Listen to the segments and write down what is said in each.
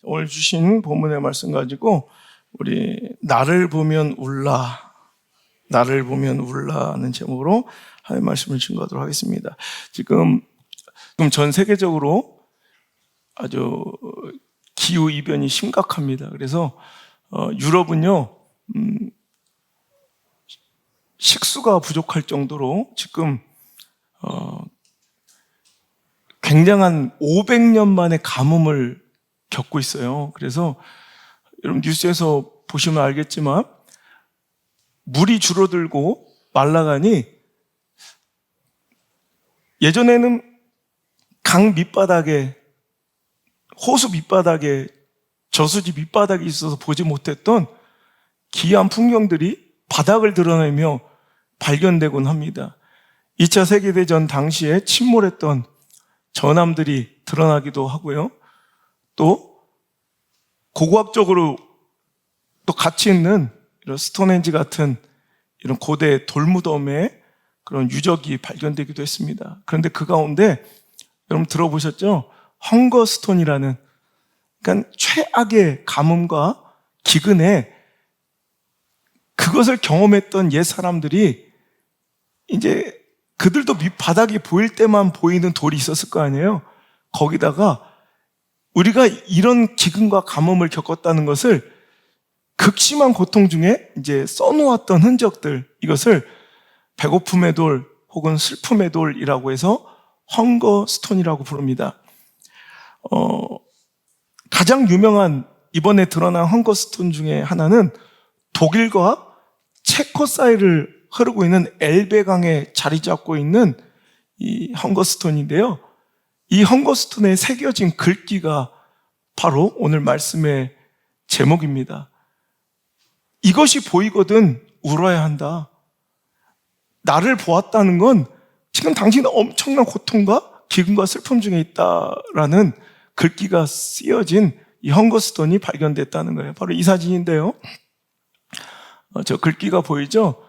오늘 주신 본문의 말씀 가지고 우리 나를 보면 울라, 나를 보면 울라는 제목으로 하나님의 말씀을 증거하도록 하겠습니다. 지금 전 세계적으로 아주 기후 이변이 심각합니다. 그래서 유럽은요 식수가 부족할 정도로 지금 굉장한 500년 만에 가뭄을 겪고 있어요. 그래서 여러분 뉴스에서 보시면 알겠지만 물이 줄어들고 말라가니 예전에는 강 밑바닥에, 호수 밑바닥에, 저수지 밑바닥에 있어서 보지 못했던 기이한 풍경들이 바닥을 드러내며 발견되곤 합니다. 2차 세계대전 당시에 침몰했던 전함들이 드러나기도 하고요. 또 고고학적으로 또 가치 있는 이런 스톤헨지 같은 이런 고대 돌무덤의 그런 유적이 발견되기도 했습니다. 그런데 그 가운데 여러분 들어보셨죠? 헝거스톤이라는, 그러니까 최악의 가뭄과 기근에 그것을 경험했던 옛 사람들이 이제 그들도 밑바닥이 보일 때만 보이는 돌이 있었을 거 아니에요. 거기다가 우리가 이런 기근과 가뭄을 겪었다는 것을 극심한 고통 중에 이제 써놓았던 흔적들, 이것을 배고픔의 돌 혹은 슬픔의 돌이라고 해서 헝거스톤이라고 부릅니다. 가장 유명한 이번에 드러난 헝거스톤 중에 하나는 독일과 체코 사이를 흐르고 있는 엘베강에 자리 잡고 있는 이 헝거스톤인데요. 이 헝거스톤에 새겨진 글귀가 바로 오늘 말씀의 제목입니다. 이것이 보이거든 울어야 한다. 나를 보았다는 건 지금 당신은 엄청난 고통과 기근과 슬픔 중에 있다라는 글귀가 쓰여진 이 헝거스톤이 발견됐다는 거예요. 바로 이 사진인데요. 저 글귀가 보이죠?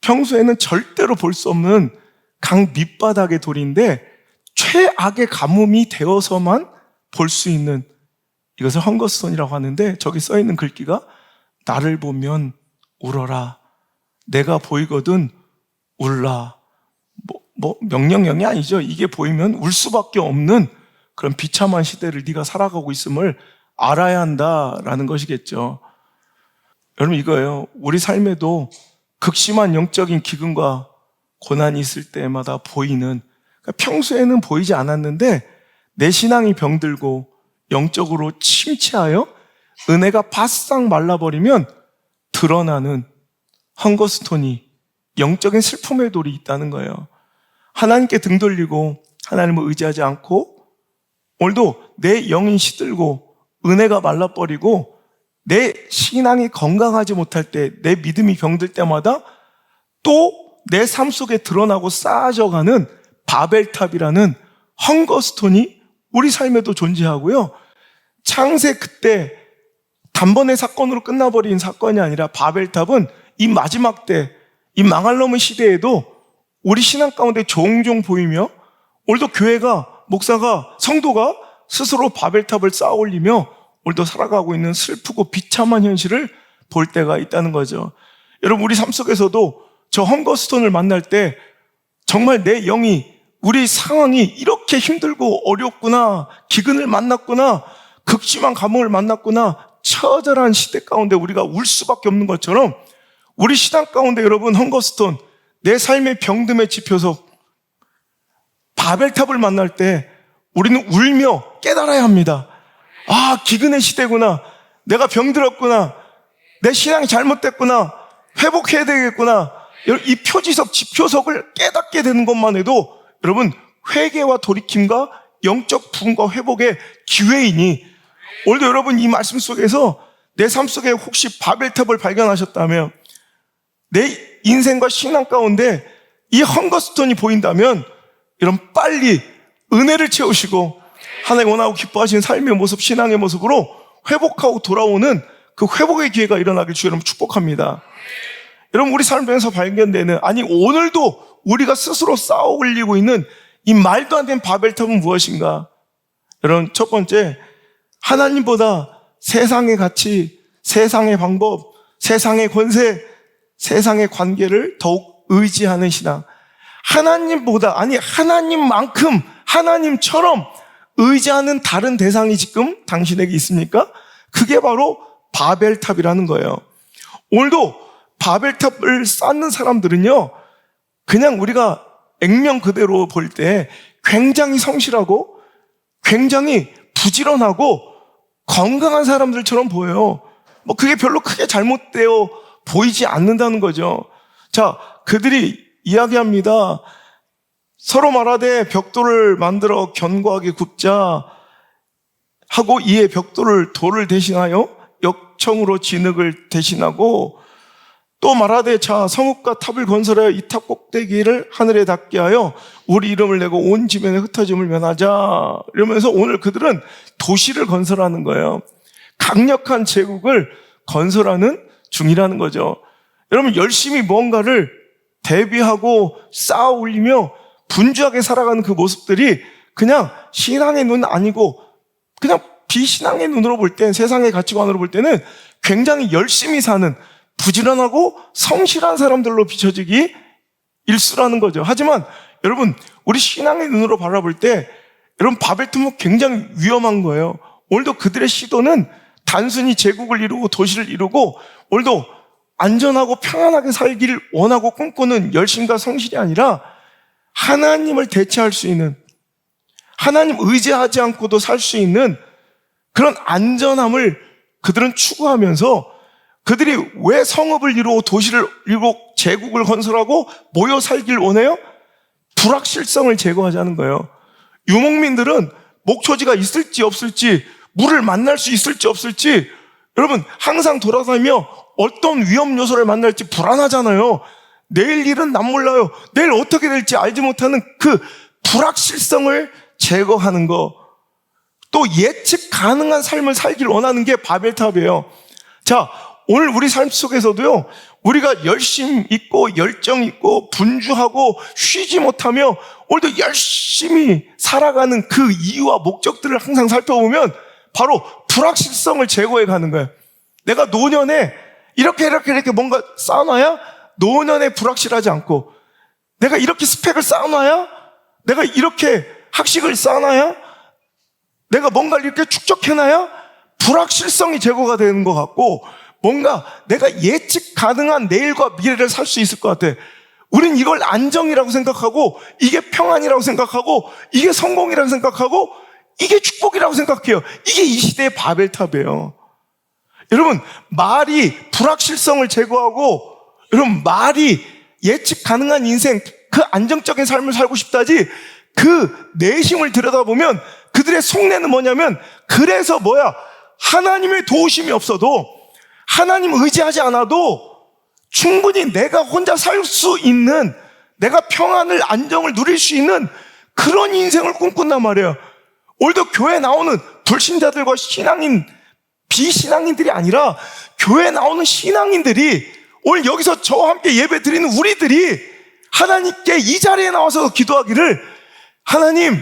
평소에는 절대로 볼 수 없는 강 밑바닥의 돌인데 최악의 가뭄이 되어서만 볼 수 있는 이것을 헝거스톤이라고 하는데, 저기 써있는 글귀가 나를 보면 울어라, 내가 보이거든 울라. 명령형이 아니죠. 이게 보이면 울 수밖에 없는 그런 비참한 시대를 네가 살아가고 있음을 알아야 한다라는 것이겠죠. 여러분 이거예요. 우리 삶에도 극심한 영적인 기근과 고난이 있을 때마다 보이는, 그러니까 평소에는 보이지 않았는데 내 신앙이 병들고 영적으로 침체하여 은혜가 바싹 말라버리면 드러나는 헝거스톤이, 영적인 슬픔의 돌이 있다는 거예요. 하나님께 등 돌리고 하나님을 의지하지 않고 오늘도 내 영이 시들고 은혜가 말라버리고 내 신앙이 건강하지 못할 때, 내 믿음이 병들 때마다 또 내 삶 속에 드러나고 쌓아져가는 바벨탑이라는 헝거스톤이 우리 삶에도 존재하고요. 창세 그때 단번에 사건으로 끝나버린 사건이 아니라 바벨탑은 이 마지막 때, 이 망할 놈의 시대에도 우리 신앙 가운데 종종 보이며 오늘도 교회가, 목사가, 성도가 스스로 바벨탑을 쌓아 올리며 오늘도 살아가고 있는 슬프고 비참한 현실을 볼 때가 있다는 거죠. 여러분 우리 삶 속에서도 저 헝거스톤을 만날 때 정말 내 영이, 우리 상황이 이렇게 힘들고 어렵구나, 기근을 만났구나, 극심한 가뭄을 만났구나, 처절한 시대 가운데 우리가 울 수밖에 없는 것처럼 우리 신앙 가운데 여러분 헝거스톤, 내 삶의 병듦의 지표석 바벨탑을 만날 때 우리는 울며 깨달아야 합니다. 아, 기근의 시대구나, 내가 병들었구나, 내 신앙이 잘못됐구나, 회복해야 되겠구나. 이 표지석, 지표석을 깨닫게 되는 것만 해도 여러분 회개와 돌이킴과 영적 부흥과 회복의 기회이니, 오늘도 여러분 이 말씀 속에서 내 삶 속에 혹시 바벨탑을 발견하셨다면, 내 인생과 신앙 가운데 이 헝거스톤이 보인다면 여러분 빨리 은혜를 채우시고 하나님 원하고 기뻐하시는 삶의 모습, 신앙의 모습으로 회복하고 돌아오는 그 회복의 기회가 일어나길 주 여러분 축복합니다. 여러분 우리 삶에서 발견되는, 아니 오늘도 우리가 스스로 쌓아 올리고 있는 이 말도 안 되는 바벨탑은 무엇인가? 여러분 첫 번째, 하나님보다 세상의 가치, 세상의 방법, 세상의 권세, 세상의 관계를 더욱 의지하는 신앙. 하나님보다, 아니 하나님만큼, 하나님처럼 의지하는 다른 대상이 지금 당신에게 있습니까? 그게 바로 바벨탑이라는 거예요. 오늘도 바벨탑을 쌓는 사람들은요, 그냥 우리가 액면 그대로 볼 때 굉장히 성실하고 굉장히 부지런하고 건강한 사람들처럼 보여요. 그게 별로 크게 잘못되어 보이지 않는다는 거죠. 자, 그들이 이야기합니다. 서로 말하되 벽돌을 만들어 견고하게 굽자 하고, 이에 벽돌을 돌을 대신하여 역청으로 진흙을 대신하고, 또 말하되 자 성읍과 탑을 건설하여 이 탑 꼭대기를 하늘에 닿게 하여 우리 이름을 내고 온 지면에 흩어짐을 면하자. 이러면서 오늘 그들은 도시를 건설하는 거예요. 강력한 제국을 건설하는 중이라는 거죠. 여러분, 열심히 뭔가를 대비하고 쌓아 올리며 분주하게 살아가는 그 모습들이 그냥 신앙의 눈 아니고 그냥 비신앙의 눈으로 볼 때, 세상의 가치관으로 볼 때는 굉장히 열심히 사는, 부지런하고 성실한 사람들로 비춰지기 일쑤라는 거죠. 하지만 여러분, 우리 신앙의 눈으로 바라볼 때 여러분, 바벨탑은 굉장히 위험한 거예요. 오늘도 그들의 시도는 단순히 제국을 이루고 도시를 이루고 오늘도 안전하고 평안하게 살기를 원하고 꿈꾸는 열심과 성실이 아니라 하나님을 대체할 수 있는, 하나님 의지하지 않고도 살 수 있는 그런 안전함을 그들은 추구하면서, 그들이 왜 성읍을 이루고 도시를 이루고 제국을 건설하고 모여 살길 원해요? 불확실성을 제거하자는 거예요. 유목민들은 목초지가 있을지 없을지, 물을 만날 수 있을지 없을지, 여러분 항상 돌아다니며 어떤 위험 요소를 만날지 불안하잖아요. 내일 일은 난 몰라요. 내일 어떻게 될지 알지 못하는 그 불확실성을 제거하는 거, 또 예측 가능한 삶을 살길 원하는 게 바벨탑이에요. 자, 오늘 우리 삶 속에서도요, 우리가 열심 있고 열정 있고 분주하고 쉬지 못하며 오늘도 열심히 살아가는 그 이유와 목적들을 항상 살펴보면 바로 불확실성을 제거해 가는 거예요. 내가 노년에 이렇게 뭔가 쌓아놔야 노년에 불확실하지 않고, 내가 이렇게 스펙을 쌓아놔야, 내가 이렇게 학식을 쌓아놔야, 내가 뭔가를 이렇게 축적해놔야 불확실성이 제거가 되는 것 같고, 뭔가 내가 예측 가능한 내일과 미래를 살 수 있을 것 같아. 우린 이걸 안정이라고 생각하고, 이게 평안이라고 생각하고, 이게 성공이라고 생각하고, 이게 축복이라고 생각해요. 이게 이 시대의 바벨탑이에요. 여러분, 말이 불확실성을 제거하고, 여러분 말이 예측 가능한 인생, 그 안정적인 삶을 살고 싶다지, 그 내심을 들여다보면 그들의 속내는 뭐냐면, 그래서 하나님의 도우심이 없어도, 하나님 의지하지 않아도 충분히 내가 혼자 살 수 있는, 내가 평안을, 안정을 누릴 수 있는 그런 인생을 꿈꾼단 말이에요. 오늘도 교회 나오는 불신자들과 비신앙인들이 아니라 교회 나오는 신앙인들이, 오늘 여기서 저와 함께 예배 드리는 우리들이 하나님께 이 자리에 나와서 기도하기를, 하나님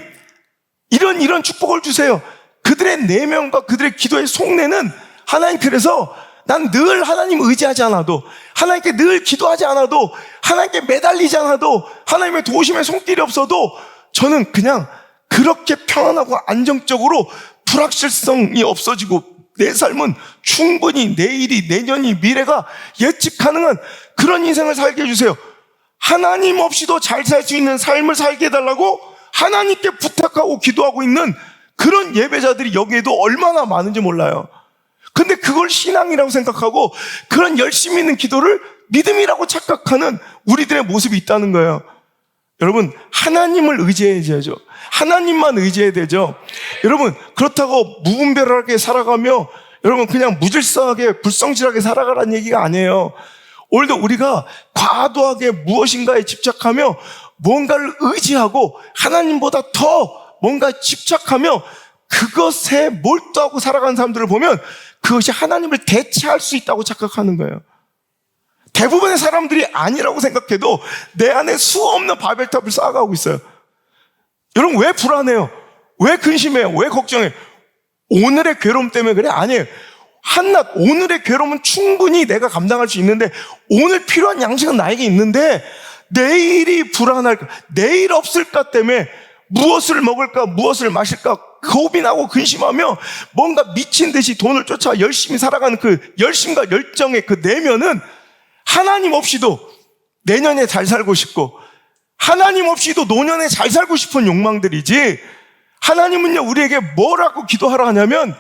이런 축복을 주세요. 그들의 내면과 그들의 기도의 속내는, 하나님 그래서 난 늘 하나님 의지하지 않아도, 하나님께 늘 기도하지 않아도, 하나님께 매달리지 않아도, 하나님의 도우심의 손길이 없어도 저는 그냥 그렇게 평안하고 안정적으로 불확실성이 없어지고, 내 삶은 충분히 내일이, 내년이, 미래가 예측 가능한 그런 인생을 살게 해주세요. 하나님 없이도 잘 살 수 있는 삶을 살게 해달라고 하나님께 부탁하고 기도하고 있는 그런 예배자들이 여기에도 얼마나 많은지 몰라요. 근데 그걸 신앙이라고 생각하고 그런 열심히 있는 기도를 믿음이라고 착각하는 우리들의 모습이 있다는 거예요. 여러분, 하나님을 의지해야죠. 하나님만 의지해야 되죠. 여러분, 그렇다고 무분별하게 살아가며 여러분 그냥 무질서하게 불성실하게 살아가라는 얘기가 아니에요. 오늘도 우리가 과도하게 무엇인가에 집착하며 뭔가를 의지하고 하나님보다 더 뭔가 집착하며 그것에 몰두하고 살아가는 사람들을 보면 그것이 하나님을 대체할 수 있다고 착각하는 거예요. 대부분의 사람들이 아니라고 생각해도 내 안에 수없는 바벨탑을 쌓아가고 있어요. 여러분, 왜 불안해요? 왜 근심해요? 왜 걱정해요? 오늘의 괴로움 때문에 그래? 아니에요. 한낱 오늘의 괴로움은 충분히 내가 감당할 수 있는데, 오늘 필요한 양식은 나에게 있는데 내일이 불안할까, 내일 없을까 때문에 무엇을 먹을까, 무엇을 마실까 겁이 나고 근심하며 뭔가 미친 듯이 돈을 쫓아 열심히 살아가는 그 열심과 열정의 그 내면은 하나님 없이도 내년에 잘 살고 싶고, 하나님 없이도 노년에 잘 살고 싶은 욕망들이지, 하나님은요 우리에게 뭐라고 기도하라 하냐면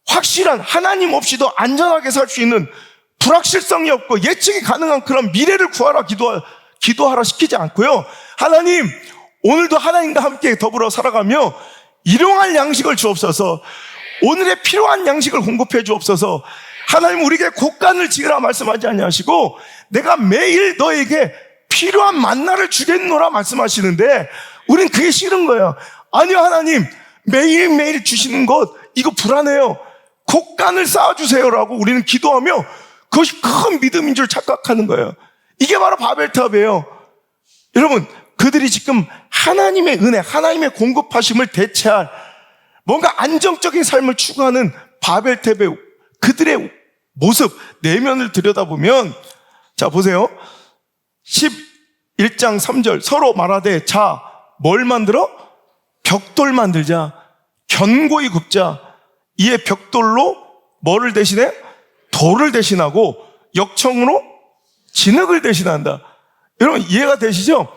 확실한, 하나님 없이도 안전하게 살 수 있는, 불확실성이 없고 예측이 가능한 그런 미래를 구하라 기도하라 시키지 않고요, 하나님 오늘도 하나님과 함께 더불어 살아가며 일용할 양식을 주옵소서, 오늘의 필요한 양식을 공급해 주옵소서. 하나님 우리에게 곡간을 지으라 말씀하지 아니하시고 내가 매일 너에게 필요한 만나를 주겠노라 말씀하시는데, 우린 그게 싫은 거예요. 아니요, 하나님 매일매일 주시는 것 이거 불안해요, 곡간을 쌓아주세요라고 우리는 기도하며 그것이 큰 믿음인 줄 착각하는 거예요. 이게 바로 바벨탑이에요. 여러분, 그들이 지금 하나님의 은혜, 하나님의 공급하심을 대체할 뭔가 안정적인 삶을 추구하는 바벨탑의 그들의 모습, 내면을 들여다보면, 자 보세요. 11장 3절 서로 말하되, 자 뭘 만들어? 벽돌 만들자, 견고히 굽자. 이에 벽돌로 뭐를 대신해? 돌을 대신하고 역청으로 진흙을 대신한다. 여러분 이해가 되시죠?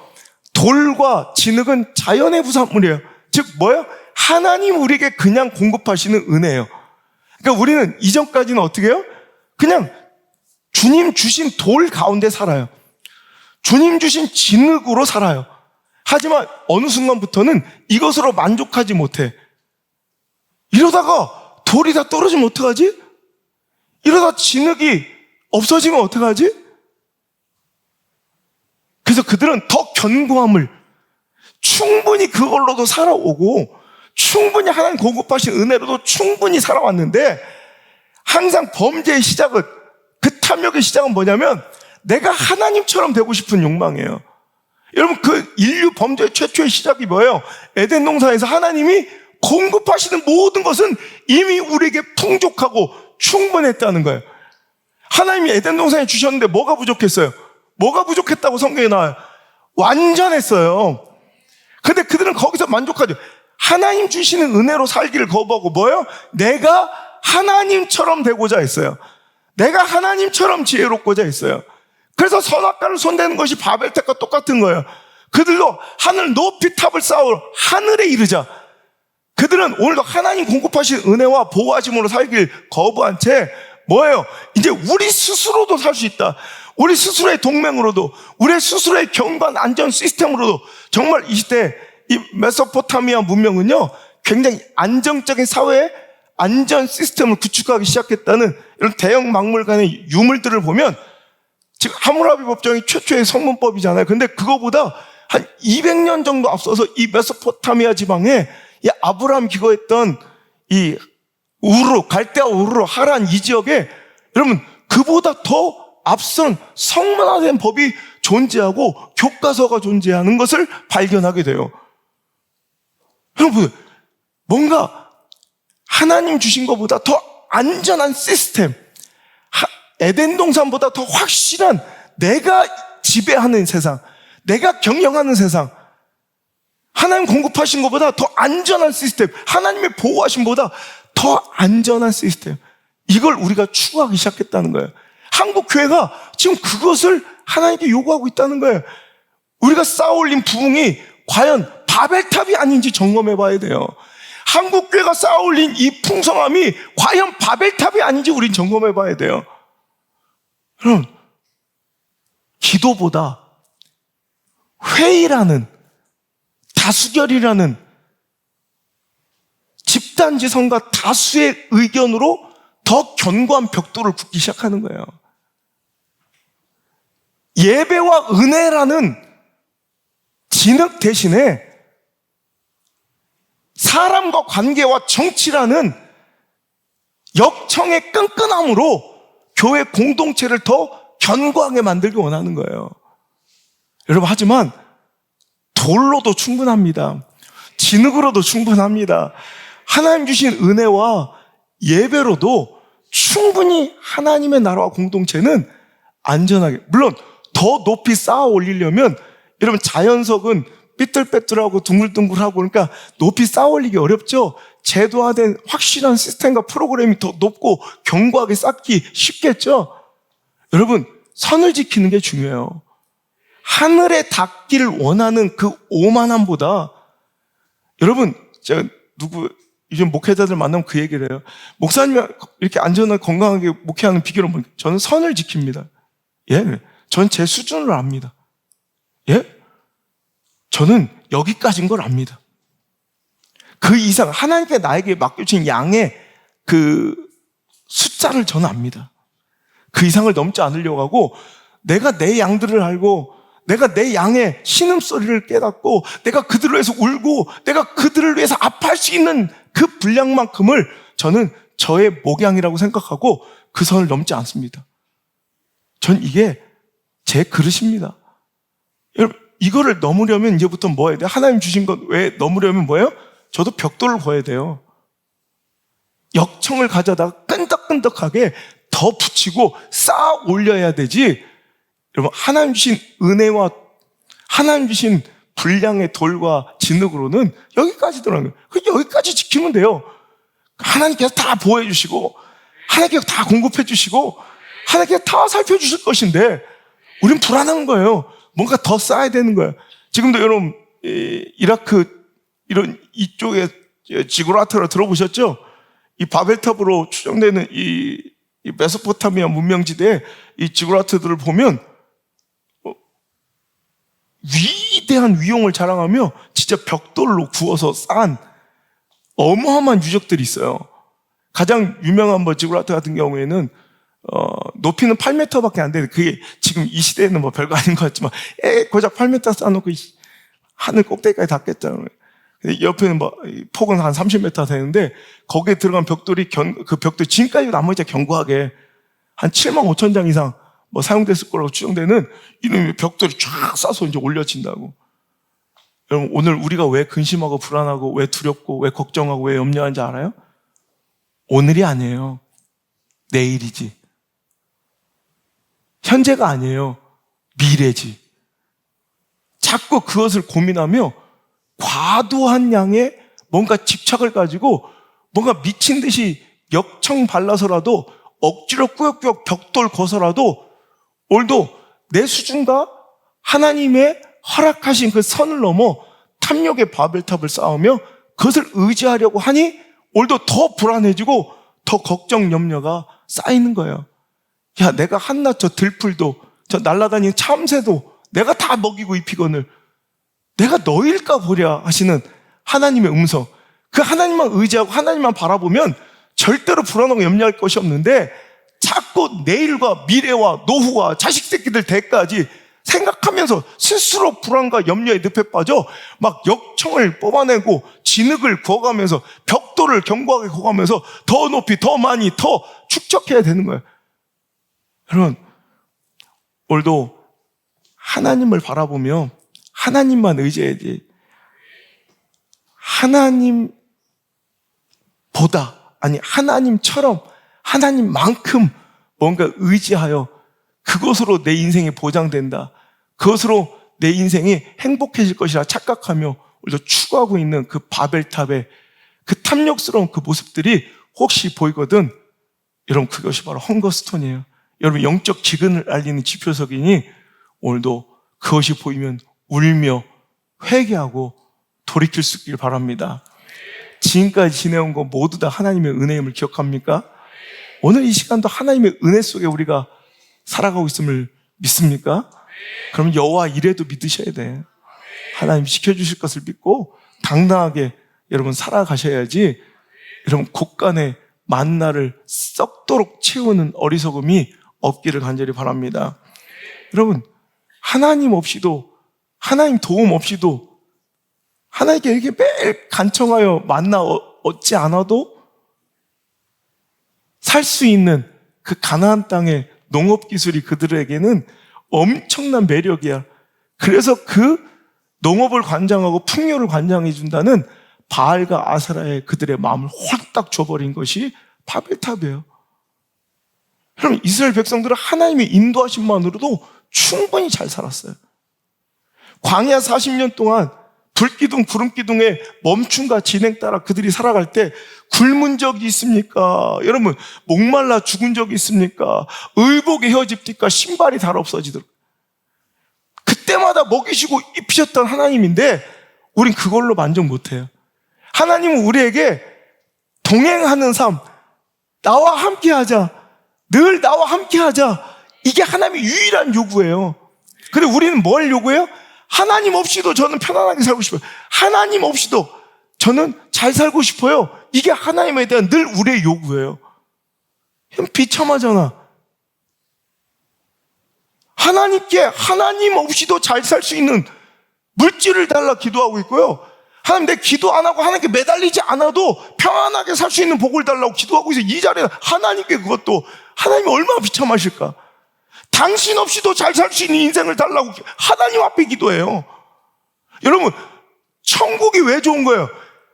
돌과 진흙은 자연의 부산물이에요. 즉 뭐예요? 하나님 우리에게 그냥 공급하시는 은혜예요. 그러니까 우리는 이전까지는 어떻게 해요? 그냥 주님 주신 돌 가운데 살아요. 주님 주신 진흙으로 살아요. 하지만 어느 순간부터는 이것으로 만족하지 못해. 이러다가 돌이 다 떨어지면 어떡하지? 이러다 진흙이 없어지면 어떡하지? 그래서 그들은 더 견고함을, 충분히 그걸로도 살아오고 충분히 하나님 공급하신 은혜로도 충분히 살아왔는데, 항상 범죄의 시작은, 그 탐욕의 시작은 뭐냐면 내가 하나님처럼 되고 싶은 욕망이에요. 여러분 그 인류 범죄의 최초의 시작이 뭐예요? 에덴 동산에서 하나님이 공급하시는 모든 것은 이미 우리에게 풍족하고 충분했다는 거예요. 하나님이 에덴 동산에 주셨는데 뭐가 부족했어요? 뭐가 부족했다고 성경에 나와요? 완전했어요. 근데 그들은 거기서 만족하죠. 하나님 주시는 은혜로 살기를 거부하고 뭐예요? 내가 하나님처럼 되고자 했어요. 내가 하나님처럼 지혜롭고자 했어요. 그래서 선악과를 손대는 것이 바벨탑과 똑같은 거예요. 그들도 하늘 높이 탑을 쌓아 하늘에 이르자. 그들은 오늘도 하나님 공급하신 은혜와 보호하심으로 살길 거부한 채 뭐예요? 이제 우리 스스로도 살 수 있다. 우리 스스로의 동맹으로도, 우리 스스로의 경관 안전 시스템으로도. 정말 이 시대 이 메소포타미아 문명은요 굉장히 안정적인 사회의 안전 시스템을 구축하기 시작했다는 이런 대형 막물관의 유물들을 보면, 지금 하무라비 법정이 최초의 성문법이잖아요. 근데 그거보다 한 200년 정도 앞서서 이 메소포타미아 지방에 이 아브라함 기거했던 이 우르, 갈대아 우르, 하란 이 지역에 여러분 그보다 더 앞선 성문화된 법이 존재하고 교과서가 존재하는 것을 발견하게 돼요. 여러분 뭔가 하나님 주신 것보다 더 안전한 시스템, 에덴 동산보다 더 확실한 내가 지배하는 세상, 내가 경영하는 세상, 하나님 공급하신 것보다 더 안전한 시스템, 하나님의 보호하심보다 더 안전한 시스템, 이걸 우리가 추구하기 시작했다는 거예요. 한국 교회가 지금 그것을 하나님께 요구하고 있다는 거예요. 우리가 쌓아올린 부흥이 과연 바벨탑이 아닌지 점검해 봐야 돼요. 한국 교회가 쌓아올린 이 풍성함이 과연 바벨탑이 아닌지 우린 점검해 봐야 돼요. 여러분, 기도보다 회의라는, 다수결이라는 집단지성과 다수의 의견으로 더 견고한 벽돌을 굽기 시작하는 거예요. 예배와 은혜라는 진흙 대신에 사람과 관계와 정치라는 역청의 끈끈함으로 교회 공동체를 더 견고하게 만들기 원하는 거예요. 여러분, 하지만 돌로도 충분합니다. 진흙으로도 충분합니다. 하나님 주신 은혜와 예배로도 충분히 하나님의 나라와 공동체는 안전하게, 물론 더 높이 쌓아 올리려면 여러분 자연석은 삐뚤빼뚤하고 둥글둥글하고 그러니까 높이 쌓아 올리기 어렵죠. 제도화된 확실한 시스템과 프로그램이 더 높고 견고하게 쌓기 쉽겠죠. 여러분 선을 지키는 게 중요해요. 하늘에 닿기를 원하는 그 오만함보다, 여러분 제가 요즘 목회자들 만나면 그 얘기를 해요. 목사님이 이렇게 안전하게 건강하게 목회하는 비결은 뭐냐? 저는 선을 지킵니다. 예, 전 제 수준을 압니다. 예, 저는 여기까지인 걸 압니다. 그 이상 하나님께 나에게 맡겨진 양의 그 숫자를 저는 압니다. 그 이상을 넘지 않으려고 하고, 내가 내 양들을 알고 내가 내 양의 신음소리를 깨닫고 내가 그들을 위해서 울고 내가 그들을 위해서 아파할 수 있는 그 분량만큼을 저는 저의 목양이라고 생각하고 그 선을 넘지 않습니다. 전 이게 제 그릇입니다. 여러분 이거를 넘으려면 이제부터 뭐 해야 돼요? 하나님 주신 것 왜 넘으려면 뭐예요? 저도 벽돌을 거야 돼요. 역청을 가져다가 끈덕끈덕하게 더 붙이고 쌓아 올려야 되지. 여러분 하나님 주신 은혜와 하나님 주신 분량의 돌과 진흙으로는 여기까지 들어가는 거예요. 여기까지 지키면 돼요. 하나님께서 다 보호해 주시고 하나님께서 다 공급해 주시고 하나님께서 다 살펴주실 것인데 우린 불안한 거예요. 뭔가 더 쌓아야 되는 거예요. 지금도 여러분 이라크 이런 이쪽에 지구라트를 들어보셨죠? 이 바벨탑으로 추정되는 이 메소포타미아 문명지대에 이 지구라트들을 보면 위대한 위용을 자랑하며 진짜 벽돌로 구워서 쌓은 어마어마한 유적들이 있어요. 가장 유명한 지구라트 같은 경우에는 높이는 8m밖에 안 되는데 그게 지금 이 시대에는 별거 아닌 것 같지만 고작 8m 쌓아놓고 하늘 꼭대기까지 닿겠잖아요. 옆에는 폭은 한 30m 되는데 거기에 들어간 벽돌이 그 벽돌 지금까지 나머지 견고하게 한 7만 5천 장 이상 사용됐을 거라고 추정되는 이런 벽돌이 쫙 싸서 이제 올려진다고. 여러분 오늘 우리가 왜 근심하고 불안하고 왜 두렵고 왜 걱정하고 왜 염려하는지 알아요? 오늘이 아니에요. 내일이지. 현재가 아니에요. 미래지. 자꾸 그것을 고민하며 과도한 양의 뭔가 집착을 가지고 뭔가 미친 듯이 역청 발라서라도 억지로 꾸역꾸역 벽돌 거서라도 오늘도 내 수준과 하나님의 허락하신 그 선을 넘어 탐욕의 바벨탑을 쌓으며 그것을 의지하려고 하니 오늘도 더 불안해지고 더 걱정 염려가 쌓이는 거예요. 야, 내가 한낱 저 들풀도 저 날아다니는 참새도 내가 다 먹이고 입히거늘 내가 너일까 보랴 하시는 하나님의 음성. 그 하나님만 의지하고 하나님만 바라보면 절대로 불안하고 염려할 것이 없는데 자꾸 내일과 미래와 노후와 자식 새끼들 대까지 생각하면서 스스로 불안과 염려에 늪에 빠져 막 역청을 뽑아내고 진흙을 구워가면서 벽돌을 견고하게 구워가면서 더 높이 더 많이 더 축적해야 되는 거예요. 여러분 오늘도 하나님을 바라보며 하나님만 의지해야지 하나님보다 아니 하나님처럼 하나님만큼 뭔가 의지하여 그것으로 내 인생이 보장된다. 그것으로 내 인생이 행복해질 것이라 착각하며 우리가 추구하고 있는 그 바벨탑의 그 탐욕스러운 그 모습들이 혹시 보이거든 여러분 그것이 바로 헝거스톤이에요. 여러분 영적 기근을 알리는 지표석이니 오늘도 그것이 보이면 울며 회개하고 돌이킬 수 있길 바랍니다. 지금까지 지내온 거 모두 다 하나님의 은혜임을 기억합니까? 오늘 이 시간도 하나님의 은혜 속에 우리가 살아가고 있음을 믿습니까? 그럼 여호와 이래도 믿으셔야 돼. 하나님 지켜주실 것을 믿고 당당하게 여러분 살아가셔야지 여러분 곳간에 만나를 썩도록 채우는 어리석음이 없기를 간절히 바랍니다. 여러분 하나님 없이도 하나님 도움 없이도 하나님께 이렇게 매일 간청하여 만나 얻지 않아도 살 수 있는 그 가나안 땅의 농업 기술이 그들에게는 엄청난 매력이야. 그래서 그 농업을 관장하고 풍요를 관장해 준다는 바알과 아세라의 그들의 마음을 홀딱 줘버린 것이 바벨탑이에요. 여러분, 이스라엘 백성들은 하나님의 인도하심만으로도 충분히 잘 살았어요. 광야 40년 동안 불기둥, 구름기둥의 멈춤과 진행 따라 그들이 살아갈 때 굶은 적이 있습니까? 여러분, 목말라 죽은 적이 있습니까? 의복이 헤어집니까? 신발이 다 없어지도록. 그때마다 먹이시고 입히셨던 하나님인데 우린 그걸로 만족 못해요. 하나님은 우리에게 동행하는 삶, 나와 함께하자, 늘 나와 함께하자, 이게 하나님의 유일한 요구예요. 근데 우리는 뭘 요구해요? 하나님 없이도 저는 편안하게 살고 싶어요. 하나님 없이도 저는 잘 살고 싶어요. 이게 하나님에 대한 늘 우리의 요구예요. 비참하잖아. 하나님께 하나님 없이도 잘 살 수 있는 물질을 달라 기도하고 있고요. 하나님, 내 기도 안 하고 하나님께 매달리지 않아도 평안하게 살 수 있는 복을 달라고 기도하고 있어요. 이 자리에 하나님께 그것도, 하나님이 얼마나 비참하실까? 당신 없이도 잘 살 수 있는 인생을 달라고 하나님 앞에 기도해요. 여러분, 천국이 왜 좋은 거예요?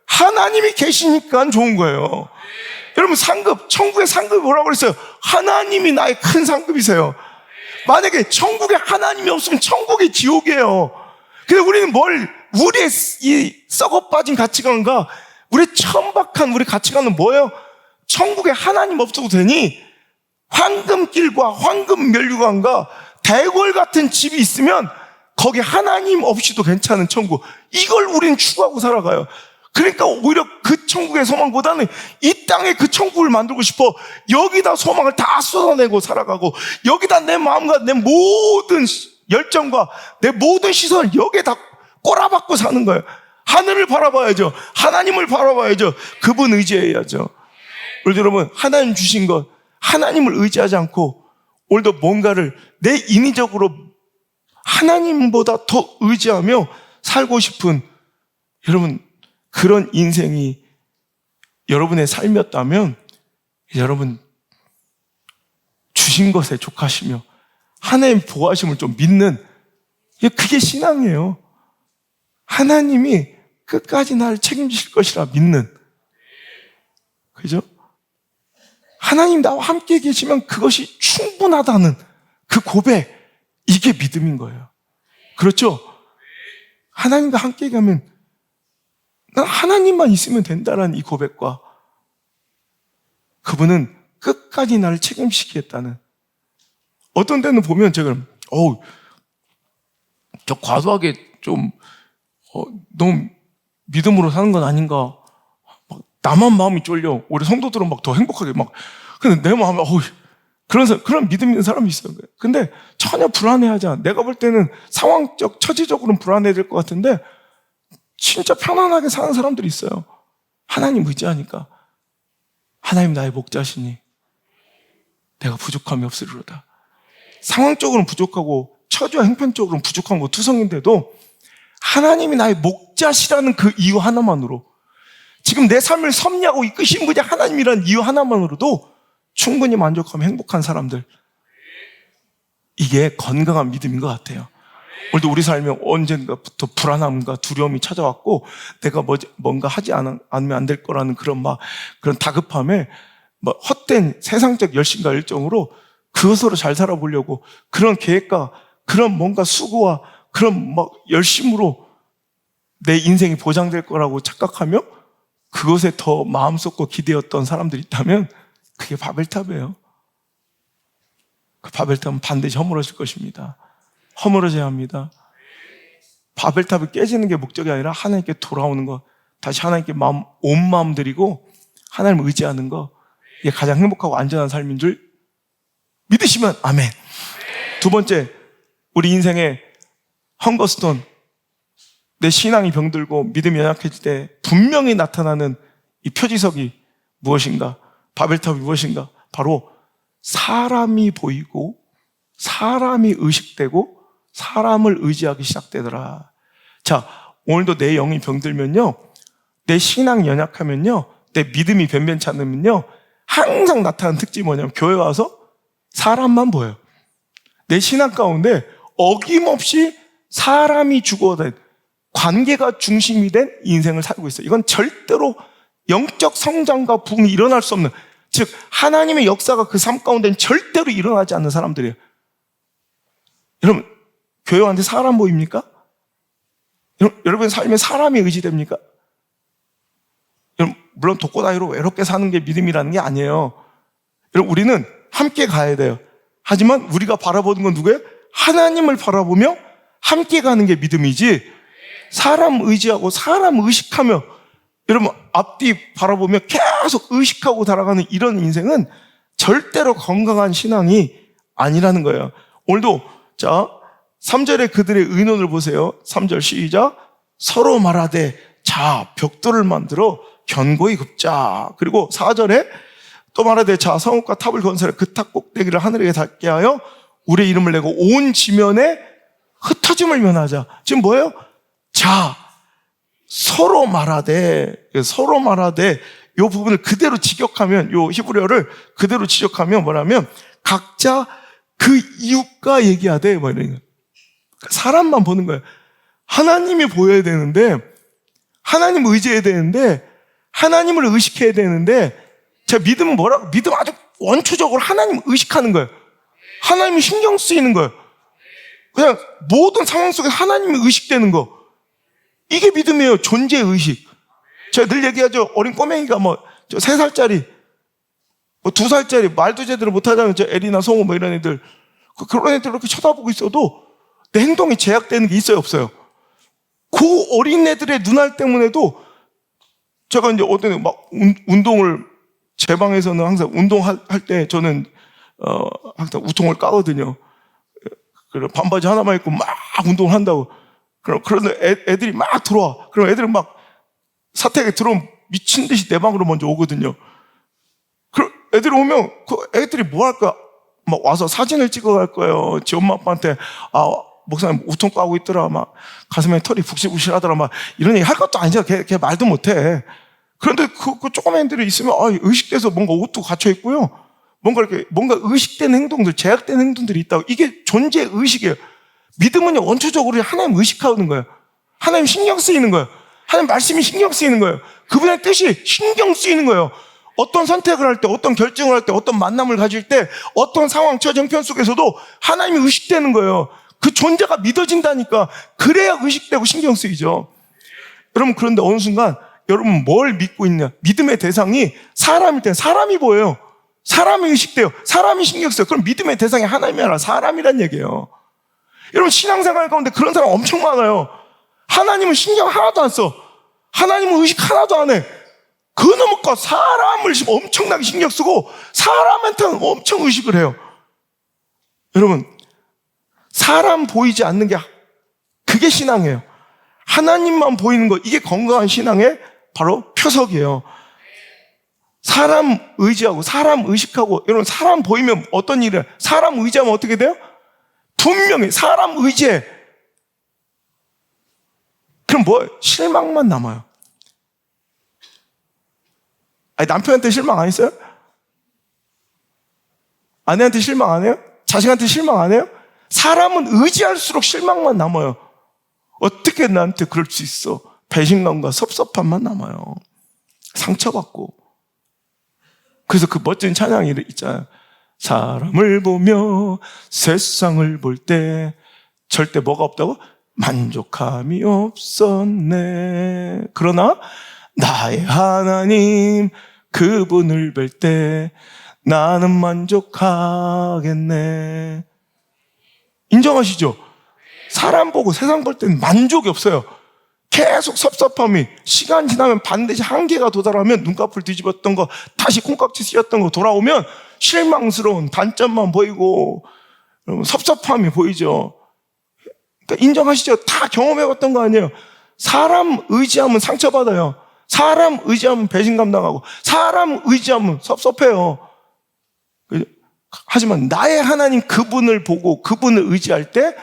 하나님이 계시니까 좋은 거예요. 여러분, 상급, 천국의 상급이 뭐라고 그랬어요? 하나님이 나의 큰 상급이세요. 만약에 천국에 하나님이 없으면 천국이 지옥이에요. 근데 우리는 우리의 이 썩어 빠진 가치관과 우리의 천박한 우리 가치관은 뭐예요? 천국에 하나님 없어도 되니 황금길과 황금 면류관과 대궐 같은 집이 있으면 거기 하나님 없이도 괜찮은 천국, 이걸 우리는 추구하고 살아가요. 그러니까 오히려 그 천국의 소망보다는 이 땅에 그 천국을 만들고 싶어 여기다 소망을 다 쏟아내고 살아가고, 여기다 내 마음과 내 모든 열정과 내 모든 시선을 여기에다 꼬라박고 사는 거예요. 하늘을 바라봐야죠. 하나님을 바라봐야죠. 그분 의지해야죠. 우리 여러분, 하나님 주신 것, 하나님을 의지하지 않고 오늘도 뭔가를 내 인위적으로 하나님보다 더 의지하며 살고 싶은, 여러분, 그런 인생이 여러분의 삶이었다면 여러분 주신 것에 족하시며 하나님 보호하심을 좀 믿는, 그게 신앙이에요. 하나님이 끝까지 나를 책임지실 것이라 믿는, 그죠? 하나님 나와 함께 계시면 그것이 충분하다는 그 고백, 이게 믿음인 거예요. 그렇죠? 하나님과 함께 가면 난 하나님만 있으면 된다는 이 고백과 그분은 끝까지 나를 책임지겠다는, 어떤 때는 보면 제가 저 과도하게 좀 너무 믿음으로 사는 건 아닌가, 막 나만 마음이 쫄려. 우리 성도들은 막 더 행복하게 막, 근데 내 마음에 그런 믿음 있는 사람이 있어요. 근데 전혀 불안해하지 않아. 내가 볼 때는 상황적, 처지적으로는 불안해야 될 것 같은데 진짜 편안하게 사는 사람들이 있어요. 하나님 의지하니까. 하나님 나의 목자시니 내가 부족함이 없으리로다. 상황적으로는 부족하고 처지와 형편적으로는 부족한 거 투성인데도 하나님이 나의 목자시라는 그 이유 하나만으로, 지금 내 삶을 섭리하고 이끄신 분이 하나님이라는 이유 하나만으로도 충분히 만족하며 행복한 사람들, 이게 건강한 믿음인 것 같아요. 오늘도 우리 삶에 언젠가부터 불안함과 두려움이 찾아왔고 내가 뭔가 하지 않으면 안 될 거라는 그런 다급함에 헛된 세상적 열심과 열정으로 그것으로 잘 살아보려고 그런 계획과 그런 뭔가 수고와 그런 열심으로 내 인생이 보장될 거라고 착각하며 그것에 더 마음 쏟고 기대었던 사람들이 있다면 그게 바벨탑이에요. 그 바벨탑은 반드시 허물어질 것입니다. 허물어져야 합니다. 바벨탑이 깨지는 게 목적이 아니라 하나님께 돌아오는 것, 다시 하나님께 온 마음 드리고 하나님을 의지하는 것, 이게 가장 행복하고 안전한 삶인 줄 믿으시면 아멘. 두 번째, 우리 인생의 헝거스톤, 내 신앙이 병들고 믿음이 연약해질 때 분명히 나타나는 이 표지석이 무엇인가? 바벨탑이 무엇인가? 바로 사람이 보이고 사람이 의식되고 사람을 의지하기 시작되더라. 자, 오늘도 내 영이 병들면요, 내 신앙이 연약하면요, 내 믿음이 변변치 않으면요, 항상 나타나는 특징이 뭐냐면 교회 와서 사람만 보여요. 내 신앙 가운데 어김없이 사람이 죽어야 돼. 관계가 중심이 된 인생을 살고 있어요. 이건 절대로 영적 성장과 부흥이 일어날 수 없는, 즉 하나님의 역사가 그 삶 가운데는 절대로 일어나지 않는 사람들이에요. 여러분, 교회한테 사람 보입니까? 여러분 삶에 사람이 의지됩니까? 여러분, 물론 독고다이로 외롭게 사는 게 믿음이라는 게 아니에요. 여러분, 우리는 함께 가야 돼요. 하지만 우리가 바라보는 건 누구예요? 하나님을 바라보며 함께 가는 게 믿음이지, 사람 의지하고 사람 의식하며 여러분 앞뒤 바라보며 계속 의식하고 살아가는 이런 인생은 절대로 건강한 신앙이 아니라는 거예요. 오늘도 자 3절에 그들의 의논을 보세요. 3절 시작. 서로 말하되 자 벽돌을 만들어 견고히 굽자. 그리고 4절에 또 말하되 자 성읍과 탑을 건설해 그 탑 꼭대기를 하늘에 닿게 하여 우리의 이름을 내고 온 지면에 흩어짐을 면하자. 지금 뭐예요? 자 서로 말하되 이 부분을 그대로 직역하면, 이 히브리어를 그대로 직역하면 뭐냐면 각자 그 이웃과 얘기하되 뭐 이런 거예요. 사람만 보는 거예요. 하나님이 보여야 되는데, 하나님 의지해야 되는데, 하나님을 의식해야 되는데, 제 믿음은 뭐라고? 믿음 아주 원초적으로 하나님 의식하는 거예요. 하나님이 신경 쓰이는 거예요. 그냥 모든 상황 속에 하나님이 의식되는 거. 이게 믿음이에요. 존재 의식. 제가 늘 얘기하죠. 어린 꼬맹이가 뭐 3살짜리, 뭐 2살짜리 말도 제대로 못하잖아요. 저 에리나 성우 뭐 이런 애들. 그런 애들 이렇게 쳐다보고 있어도 내 행동이 제약되는 게 있어요, 없어요? 그 어린 애들의 눈알 때문에도 제가 이제 어떤 막 운동을, 제 방에서는 항상 운동할 때 저는 항상 우통을 까거든요. 그리고 반바지 하나만 입고 막 운동을 한다고. 그런데 애들이 막 들어와. 그럼 애들은 막 사택에 들어오면 미친 듯이 내 방으로 먼저 오거든요. 그럼 애들이 오면 그 애들이 뭐 할까? 막 와서 사진을 찍어 갈 거예요. 지 엄마 아빠한테 목사님 우통 까고 있더라. 막 가슴에 털이 북실북실하더라. 막 이런 얘기 할 것도 아니잖아. 걔 말도 못해. 그런데 그 조그만 애들이 있으면 의식돼서 뭔가 옷도 갖춰 있고요. 뭔가 의식된 행동들, 제약된 행동들이 있다고. 이게 존재 의식이에요. 믿음은요, 원초적으로 하나님 의식하는 거예요. 하나님 신경 쓰이는 거예요. 하나님 말씀이 신경 쓰이는 거예요. 그분의 뜻이 신경 쓰이는 거예요. 어떤 선택을 할 때, 어떤 결정을 할 때, 어떤 만남을 가질 때, 어떤 상황, 처정편 속에서도 하나님이 의식되는 거예요. 그 존재가 믿어진다니까. 그래야 의식되고 신경 쓰이죠. 여러분, 그런데 어느 순간 여러분 뭘 믿고 있냐? 믿음의 대상이 사람일 때 사람이 보여요. 사람이 의식돼요. 사람이 신경 써요. 그럼 믿음의 대상이 하나님이 아니라 사람이란 얘기예요. 여러분 신앙생활 가운데 그런 사람 엄청 많아요. 하나님은 신경 하나도 안 써. 하나님은 의식 하나도 안 해. 그놈과 사람을 엄청나게 신경 쓰고 사람한테는 엄청 의식을 해요. 여러분 사람 보이지 않는 게 그게 신앙이에요. 하나님만 보이는 거, 이게 건강한 신앙의 바로 표석이에요. 사람 의지하고 사람 의식하고, 여러분 사람 보이면 어떤 일이에요? 사람 의지하면 어떻게 돼요? 분명히 사람 의지해. 그럼 뭐 실망만 남아요. 남편한테 실망 안 했어요? 아내한테 실망 안 해요? 자식한테 실망 안 해요? 사람은 의지할수록 실망만 남아요. 어떻게 나한테 그럴 수 있어? 배신감과 섭섭함만 남아요. 상처받고. 그래서 그 멋진 찬양이 있잖아요. 사람을 보며 세상을 볼 때 절대 뭐가 없다고? 만족함이 없었네. 그러나 나의 하나님 그분을 뵐 때 나는 만족하겠네. 인정하시죠? 사람 보고 세상 볼 때는 만족이 없어요. 계속 섭섭함이, 시간 지나면 반드시 한계가 도달하면 눈꺼풀 뒤집었던 거, 다시 콩깍지 씌었던 거 돌아오면 실망스러운 단점만 보이고 섭섭함이 보이죠. 그러니까 인정하시죠? 다 경험해봤던 거 아니에요. 사람 의지하면 상처받아요. 사람 의지하면 배신감 당하고, 사람 의지하면 섭섭해요. 하지만 나의 하나님 그분을 보고 그분을 의지할 때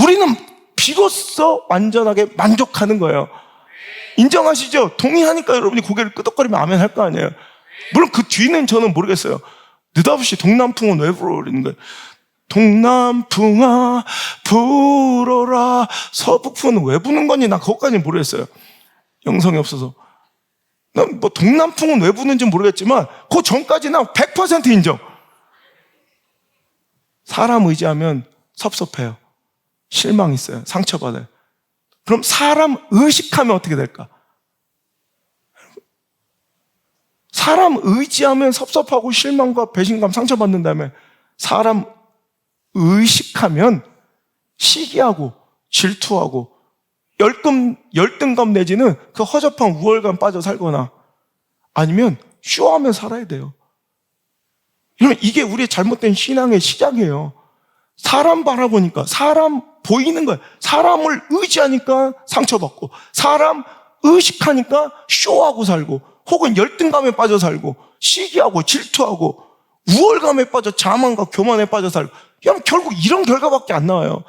우리는 비로소 완전하게 만족하는 거예요. 인정하시죠? 동의하니까 여러분이 고개를 끄덕거리면 아멘 할 거 아니에요. 물론 그 뒤는 저는 모르겠어요. 느닷없이 동남풍은 왜 불어오르는 거예요? 동남풍아 불어라. 서북풍은 왜 부는 건지 나 그것까지는 모르겠어요. 영성이 없어서. 난 뭐 동남풍은 왜 부는지 모르겠지만 그 전까지 난 100% 인정. 사람 의지하면 섭섭해요. 실망 있어요. 상처받아요. 그럼 사람 의식하면 어떻게 될까? 사람 의지하면 섭섭하고 실망과 배신감, 상처받는 다음에 사람 의식하면 시기하고 질투하고 열등감 내지는 그 허접한 우월감 빠져 살거나 아니면 쇼하며 살아야 돼요. 여러분, 이게 우리의 잘못된 신앙의 시작이에요. 사람 바라보니까, 사람 보이는 거예요. 사람을 의지하니까 상처받고, 사람 의식하니까 쇼하고 살고, 혹은 열등감에 빠져 살고, 시기하고 질투하고, 우월감에 빠져 자만과 교만에 빠져 살고, 여러분, 결국 이런 결과밖에 안 나와요.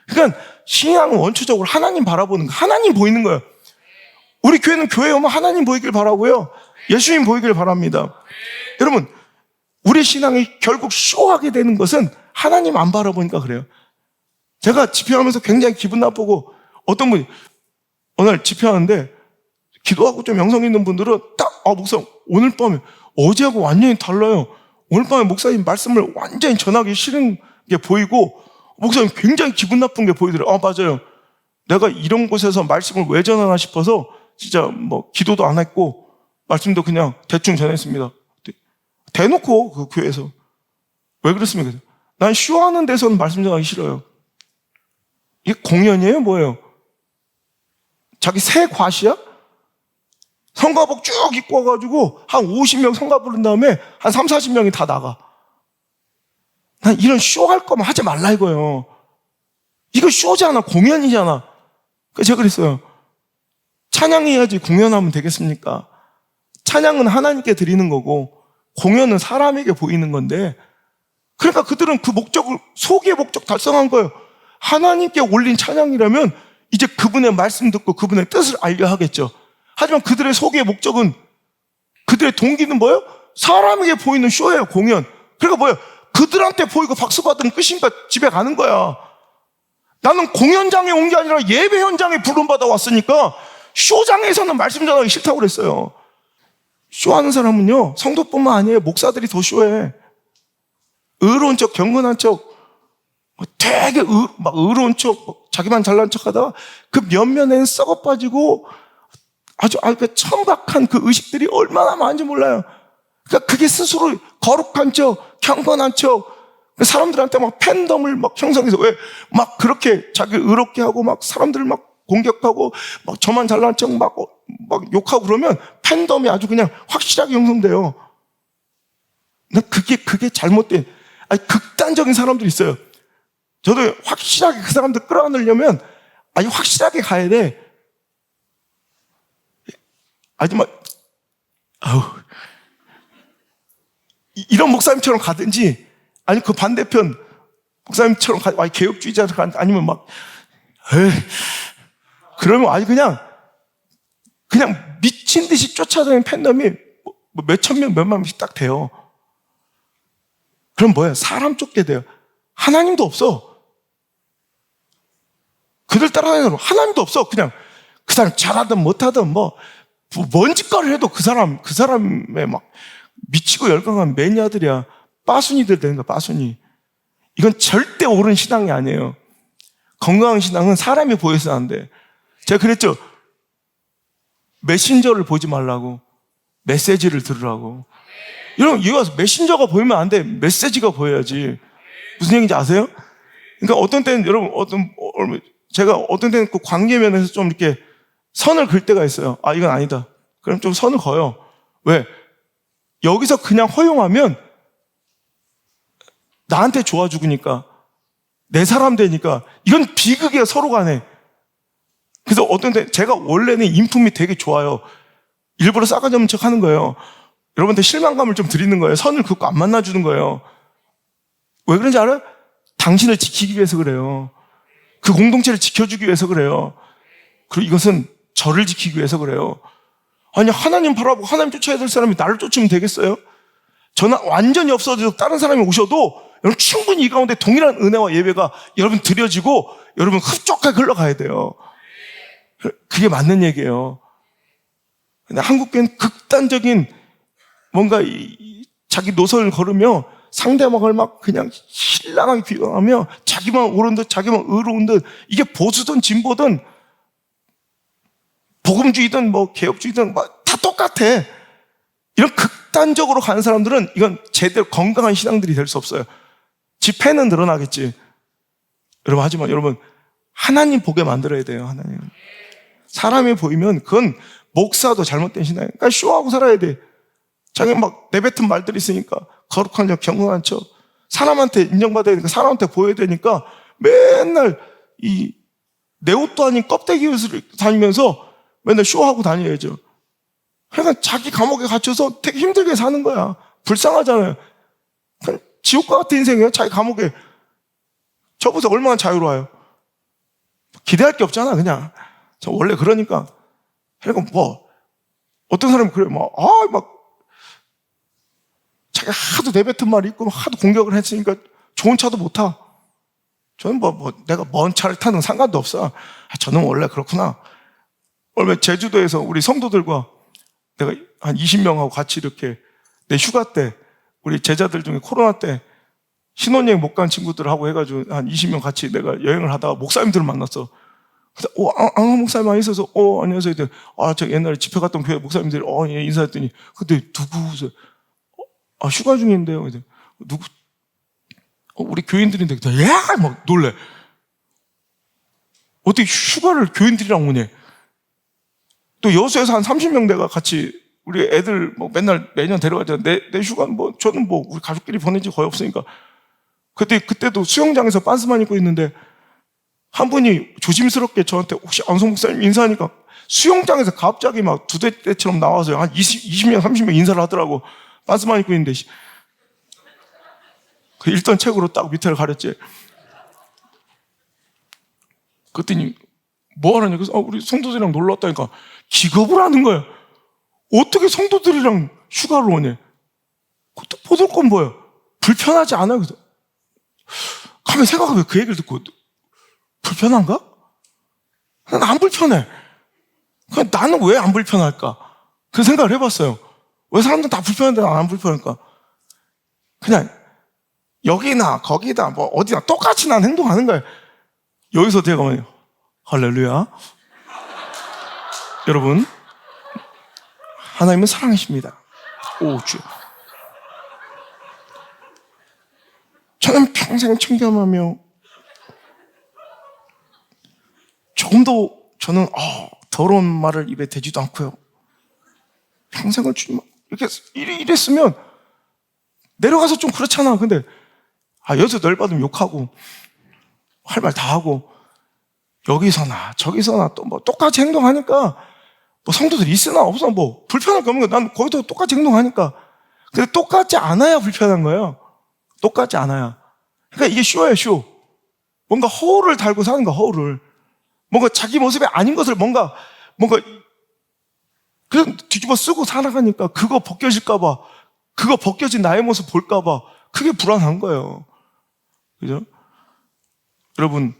그러니까 신앙은 원초적으로 하나님 바라보는 거, 하나님 보이는 거예요. 우리 교회는 교회에 오면 하나님 보이길 바라고요. 예수님 보이길 바랍니다. 여러분, 우리 신앙이 결국 쇼하게 되는 것은 하나님 안 바라보니까 그래요. 제가 집회하면서 굉장히 기분 나쁘고, 어떤 분이 오늘 집회하는데 기도하고 좀 영성 있는 분들은 딱, 목사님 오늘 밤에 어제하고 완전히 달라요. 오늘 밤에 목사님 말씀을 완전히 전하기 싫은 게 보이고, 목사님 굉장히 기분 나쁜 게 보이더라고요. 맞아요. 내가 이런 곳에서 말씀을 왜 전하나 싶어서 진짜 뭐 기도도 안 했고 말씀도 그냥 대충 전했습니다. 대놓고 그 교회에서. 왜 그렇습니까? 난 쇼하는 데서는 말씀 전하기 싫어요. 이게 공연이에요? 뭐예요? 자기 새 과시야? 성가복 쭉 입고 와가지고 한 50명 성가 부른 다음에 한 3, 40명이 다 나가. 난 이런 쇼할 거면 하지 말라 이거예요. 이거 쇼잖아. 공연이잖아. 그래서 제가 그랬어요. 찬양해야지 공연하면 되겠습니까? 찬양은 하나님께 드리는 거고 공연은 사람에게 보이는 건데, 그러니까 그들은 그 목적을, 소기의 목적 달성한 거예요. 하나님께 올린 찬양이라면 이제 그분의 말씀 듣고 그분의 뜻을 알려 하겠죠. 하지만 그들의 소기의 목적은, 그들의 동기는 뭐예요? 사람에게 보이는 쇼예요. 공연. 그러니까 뭐예요? 그들한테 보이고 박수 받으면 끝이니까 집에 가는 거야. 나는 공연장에 온 게 아니라 예배 현장에 부름받아 왔으니까 쇼장에서는 말씀 전하기 싫다고 그랬어요. 쇼하는 사람은요, 성도뿐만 아니에요. 목사들이 더 쇼해. 의로운 척, 경건한 척, 되게 의로운 척, 자기만 잘난 척 하다가 그 면면에는 썩어 빠지고 아주 그 천박한 그 의식들이 얼마나 많은지 몰라요. 그러니까 그게 스스로 거룩한 척, 경건한 척, 사람들한테 막 팬덤을 막 형성해서, 왜 막 그렇게 자기 의롭게 하고 막 사람들을 막 공격하고 막 저만 잘난 척 막 욕하고 그러면 팬덤이 아주 그냥 확실하게 형성돼요. 그게 잘못된, 극단적인 사람들이 있어요. 저도 확실하게 그 사람들 끌어안으려면 아주 확실하게 가야 돼. 아주 이런 목사님처럼 가든지, 아니 그 반대편 목사님처럼 개혁주의자로 가든지, 아니면 그러면 아주 그냥 미친 듯이 쫓아다니는 팬덤이 몇천 명, 몇만 명씩 딱 돼요. 그럼 뭐예요? 사람 쫓게 돼요. 하나님도 없어. 그들 따라다니는 하나님도 없어. 그냥 그 사람 잘하든 못하든 뭔 짓거리를 해도 그 사람의 막 미치고 열광한 매니아들이야. 빠순이들 되는 거야, 빠순이. 이건 절대 옳은 신앙이 아니에요. 건강한 신앙은 사람이 보여서 안 돼. 제가 그랬죠. 메신저를 보지 말라고. 메시지를 들으라고. 여러분, 이거 메신저가 보이면 안 돼. 메시지가 보여야지. 무슨 얘기인지 아세요? 그러니까 어떤 때는, 여러분, 제가 어떤 때는 그 관계면에서 좀 이렇게 선을 긋을 때가 있어요. 이건 아니다. 그럼 좀 선을 그어요. 왜? 여기서 그냥 허용하면 나한테 좋아 죽으니까, 내 사람 되니까, 이건 비극이야, 서로 간에. 그래서 어떤 때 제가 원래는 인품이 되게 좋아요. 일부러 싸가지 없는 척 하는 거예요. 여러분한테 실망감을 좀 드리는 거예요. 선을 긋고 안 만나주는 거예요. 왜 그런지 알아요? 당신을 지키기 위해서 그래요. 그 공동체를 지켜주기 위해서 그래요. 그리고 이것은 저를 지키기 위해서 그래요. 아니, 하나님 바라보고 하나님 쫓아야 될 사람이 나를 쫓으면 되겠어요? 저는 완전히 없어져도 다른 사람이 오셔도 여러분 충분히 이 가운데 동일한 은혜와 예배가 여러분 드려지고 여러분 흡족하게 흘러가야 돼요. 그게 맞는 얘기예요. 근데 한국교회는 극단적인 뭔가 자기 노선을 걸으며 상대방을 막 그냥 신랄하게 비방하며 자기만 옳은 듯 자기만 의로운 듯, 이게 보수든 진보든 복음주의든 뭐 개혁주의든 다 똑같아. 이런 극단적으로 가는 사람들은 이건 제대로 건강한 신앙들이 될 수 없어요. 집회는 늘어나겠지. 여러분, 하지만 여러분 하나님 보게 만들어야 돼요. 하나님. 사람이 보이면 그건 목사도 잘못된 신앙이에요. 그러니까 쇼하고 살아야 돼. 자기 막 내뱉은 말들이 있으니까 거룩한 척, 경건한 척, 사람한테 인정받아야 되니까 사람한테 보여야 되니까 맨날 내 옷도 아닌 껍데기 옷을 다니면서 맨날 쇼하고 다녀야죠. 그러니까 자기 감옥에 갇혀서 되게 힘들게 사는 거야. 불쌍하잖아요. 그냥 지옥과 같은 인생이에요. 자기 감옥에. 저보다 얼마나 자유로워요. 기대할 게 없잖아. 그냥 저 원래 그러니까. 그러니까 뭐 어떤 사람이 그래요. 막 자기가 하도 내뱉은 말이 있고 하도 공격을 했으니까 좋은 차도 못 타. 저는 내가 먼 차를 타는 상관도 없어. 저는 원래 그렇구나. 얼마 제주도에서 우리 성도들과 내가 한 20명하고 같이 이렇게 내 휴가 때 우리 제자들 중에 코로나 때 신혼여행 못 간 친구들하고 해가지고 한 20명 같이 내가 여행을 하다가 목사님들을 만났어. 그래서 앙화 목사님 많이 있어서 안녕하세요. 저 옛날에 집회 갔던 교회 목사님들이 예, 인사했더니 근데 누구세요? 휴가 중인데요. 그래서 누구? 우리 교인들인데 막 놀래. 어떻게 휴가를 교인들이랑 오냐? 또 여수에서 한 30명 내가 같이 우리 애들 맨날 매년 데려가잖아. 내 휴가 저는 우리 가족끼리 보낸 지 거의 없으니까. 그때도 수영장에서 빤스만 입고 있는데 한 분이 조심스럽게 저한테 혹시 안성 목사님 인사하니까 수영장에서 갑자기 막 두대처럼 나와서 한 20명, 30명 인사를 하더라고. 빤스만 입고 있는데. 그 읽던 책으로 딱 밑에를 가렸지. 그랬더니 뭐 하라냐. 그래서 우리 성도들이랑 놀러 왔다니까 기겁을 하는 거야. 어떻게 성도들이랑 휴가를 오냐. 그것도 보들 건 뭐야. 불편하지 않아요. 그래서 가면 생각하면 그 얘기를 듣고 불편한가? 난 안 불편해. 그냥 나는 왜 안 불편할까? 그 생각을 해봤어요. 왜 사람들은 다 불편한데 난 안 불편할까? 그냥 여기나 거기다 어디나 똑같이 난 행동하는 거예요. 여기서 제가 할렐루야. 여러분, 하나님은 사랑이십니다. 주. 저는 평생 청렴하며 조금도 저는 더러운 말을 입에 대지도 않고요. 평생을 주님 이렇게 이랬으면 내려가서 좀 그렇잖아. 근데 여기서 널 받으면 욕하고 할 말 다 하고 여기서나 저기서나 또 똑같이 행동하니까 성도들이 있으나 없으나 불편할 게 없는 거야. 난 거기도 똑같이 행동하니까. 근데 똑같지 않아야 불편한 거예요. 똑같지 않아야. 그러니까 이게 쇼예요, 쇼. 뭔가 허울을 달고 사는 거야, 허울을. 뭔가 자기 모습이 아닌 것을 뭔가 그냥 뒤집어 쓰고 살아가니까 그거 벗겨질까봐, 그거 벗겨진 나의 모습 볼까봐 그게 불안한 거예요. 그죠? 여러분,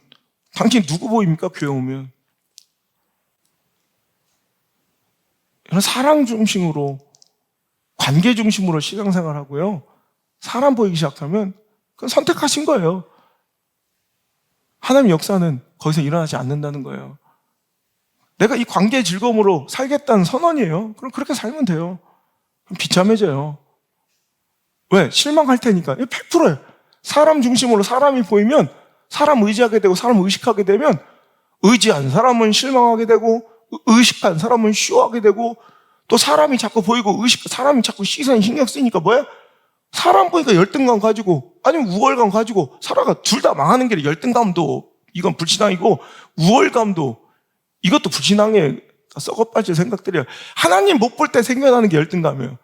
당신 누구 보입니까? 교회 오면. 사랑 중심으로, 관계 중심으로 신앙생활하고요. 사람 보이기 시작하면 그건 선택하신 거예요. 하나님의 역사는 거기서 일어나지 않는다는 거예요. 내가 이 관계의 즐거움으로 살겠다는 선언이에요. 그럼 그렇게 살면 돼요. 비참해져요. 왜? 실망할 테니까. 100%예요. 사람 중심으로 사람이 보이면 사람 의지하게 되고 사람 의식하게 되면 의지한 사람은 실망하게 되고 의식한 사람은 쇼하게 되고 또 사람이 자꾸 보이고 사람이 자꾸 시선이 신경 쓰이니까 뭐야? 사람 보니까 열등감 가지고 아니면 우월감 가지고 살아가. 둘 다 망하는 게 열등감도 이건 불신앙이고 우월감도 이것도 불신앙의 썩어빠질 생각들이에요. 하나님 못 볼 때 생겨나는 게 열등감이에요.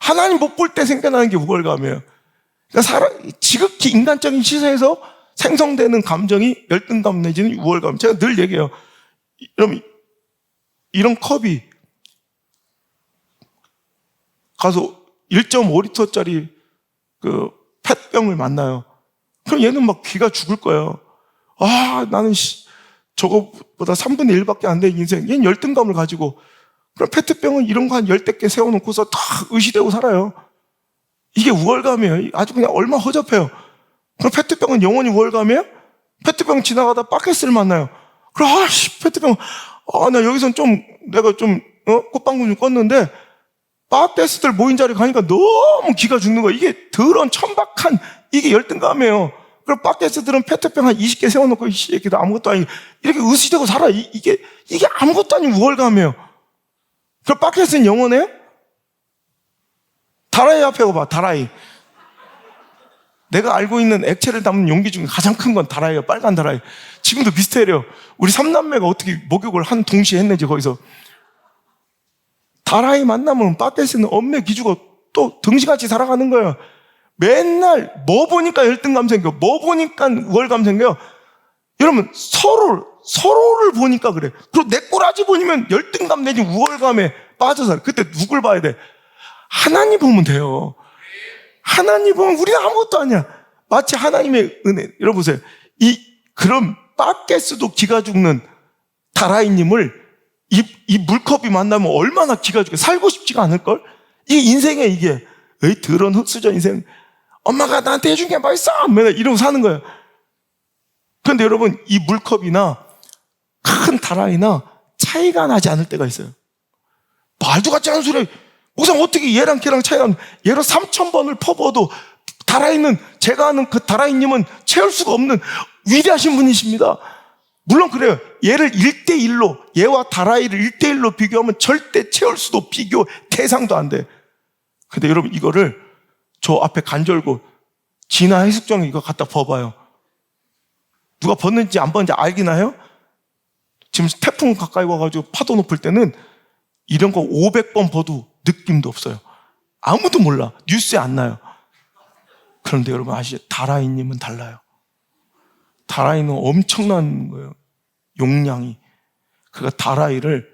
하나님 못 볼 때 생겨나는 게 우월감이에요. 그러니까 지극히 인간적인 시선에서 생성되는 감정이 열등감 내지는 우월감. 제가 늘 얘기해요. 이런 컵이 가서 1.5리터짜리 그 펫병을 만나요. 그럼 얘는 막 기가 죽을 거예요. 아, 나는 저거보다 3분의 1밖에 안 된 인생. 얘는 열등감을 가지고. 그럼 페트병은 이런 거 한 10대 개 세워놓고서 다 의시되고 살아요. 이게 우월감이에요. 아주 그냥 얼마 허접해요. 그럼 페트병은 영원히 우월감이에요? 페트병 지나가다 바켓을 만나요. 그럼 페트병, 나 여기선 내가 꽃방울 좀 껐는데 바켓들 모인 자리 가니까 너무 기가 죽는 거야. 이게 더러운 천박한 이게 열등감이에요. 그럼 바켓들은 페트병 한 20개 세워놓고 이게 아무것도 아니고 이렇게 의시되고 살아. 이게 아무것도 아닌 우월감이에요. 그럼 바켓은 영원해요? 다라이 앞에 봐, 다라이. 내가 알고 있는 액체를 담은 용기 중에 가장 큰 건 다라이예요. 빨간 다라이. 지금도 미스테리예요. 우리 삼남매가 어떻게 목욕을 한 동시에 했는지 거기서. 다라이 만나면 바켓은 엄매 기주고 또 등신같이 살아가는 거예요. 맨날 뭐 보니까 열등감 생겨. 뭐 보니까 우월감 생겨요. 여러분 서로를 보니까 그래. 그리고 내 꼬라지 보면 열등감 내지 우월감에 빠져서 그때 누굴 봐야 돼? 하나님 보면 돼요. 하나님 보면 우리는 아무것도 아니야. 마치 하나님의 은혜. 여러분 보세요. 그런 바켓도 기가 죽는 다라이님을 이 물컵이 만나면 얼마나 기가 죽게 살고 싶지가 않을걸? 이게 인생이야 이게. 에이 더러운 흑수저 인생. 엄마가 나한테 해준 게 뭐 있어? 맨날 이러고 사는 거예요. 그런데 여러분 이 물컵이나 큰 다라이나 차이가 나지 않을 때가 있어요. 말도 같지 않은 소리. 목사님 어떻게 얘랑 걔랑 차이가 나? 얘로 3,000번을 퍼부어도 다라이는 제가 아는 그 다라이님은 채울 수가 없는 위대하신 분이십니다. 물론 그래요. 얘를 1대1로 얘와 다라이를 1대1로 비교하면 절대 채울 수도 비교 대상도 안 돼. 근데 여러분 이거를 저 앞에 간절고 진화 해수정에 이거 갖다 벗어봐요. 누가 벗는지 안 벗는지 알기나 해요? 지금 태풍 가까이 와가지고 파도 높을 때는 이런 거 500번 벗도 느낌도 없어요. 아무도 몰라. 뉴스에 안 나요. 그런데 여러분 아시죠? 다라이님은 달라요. 다라이는 엄청난 거예요. 용량이. 그가 다라이를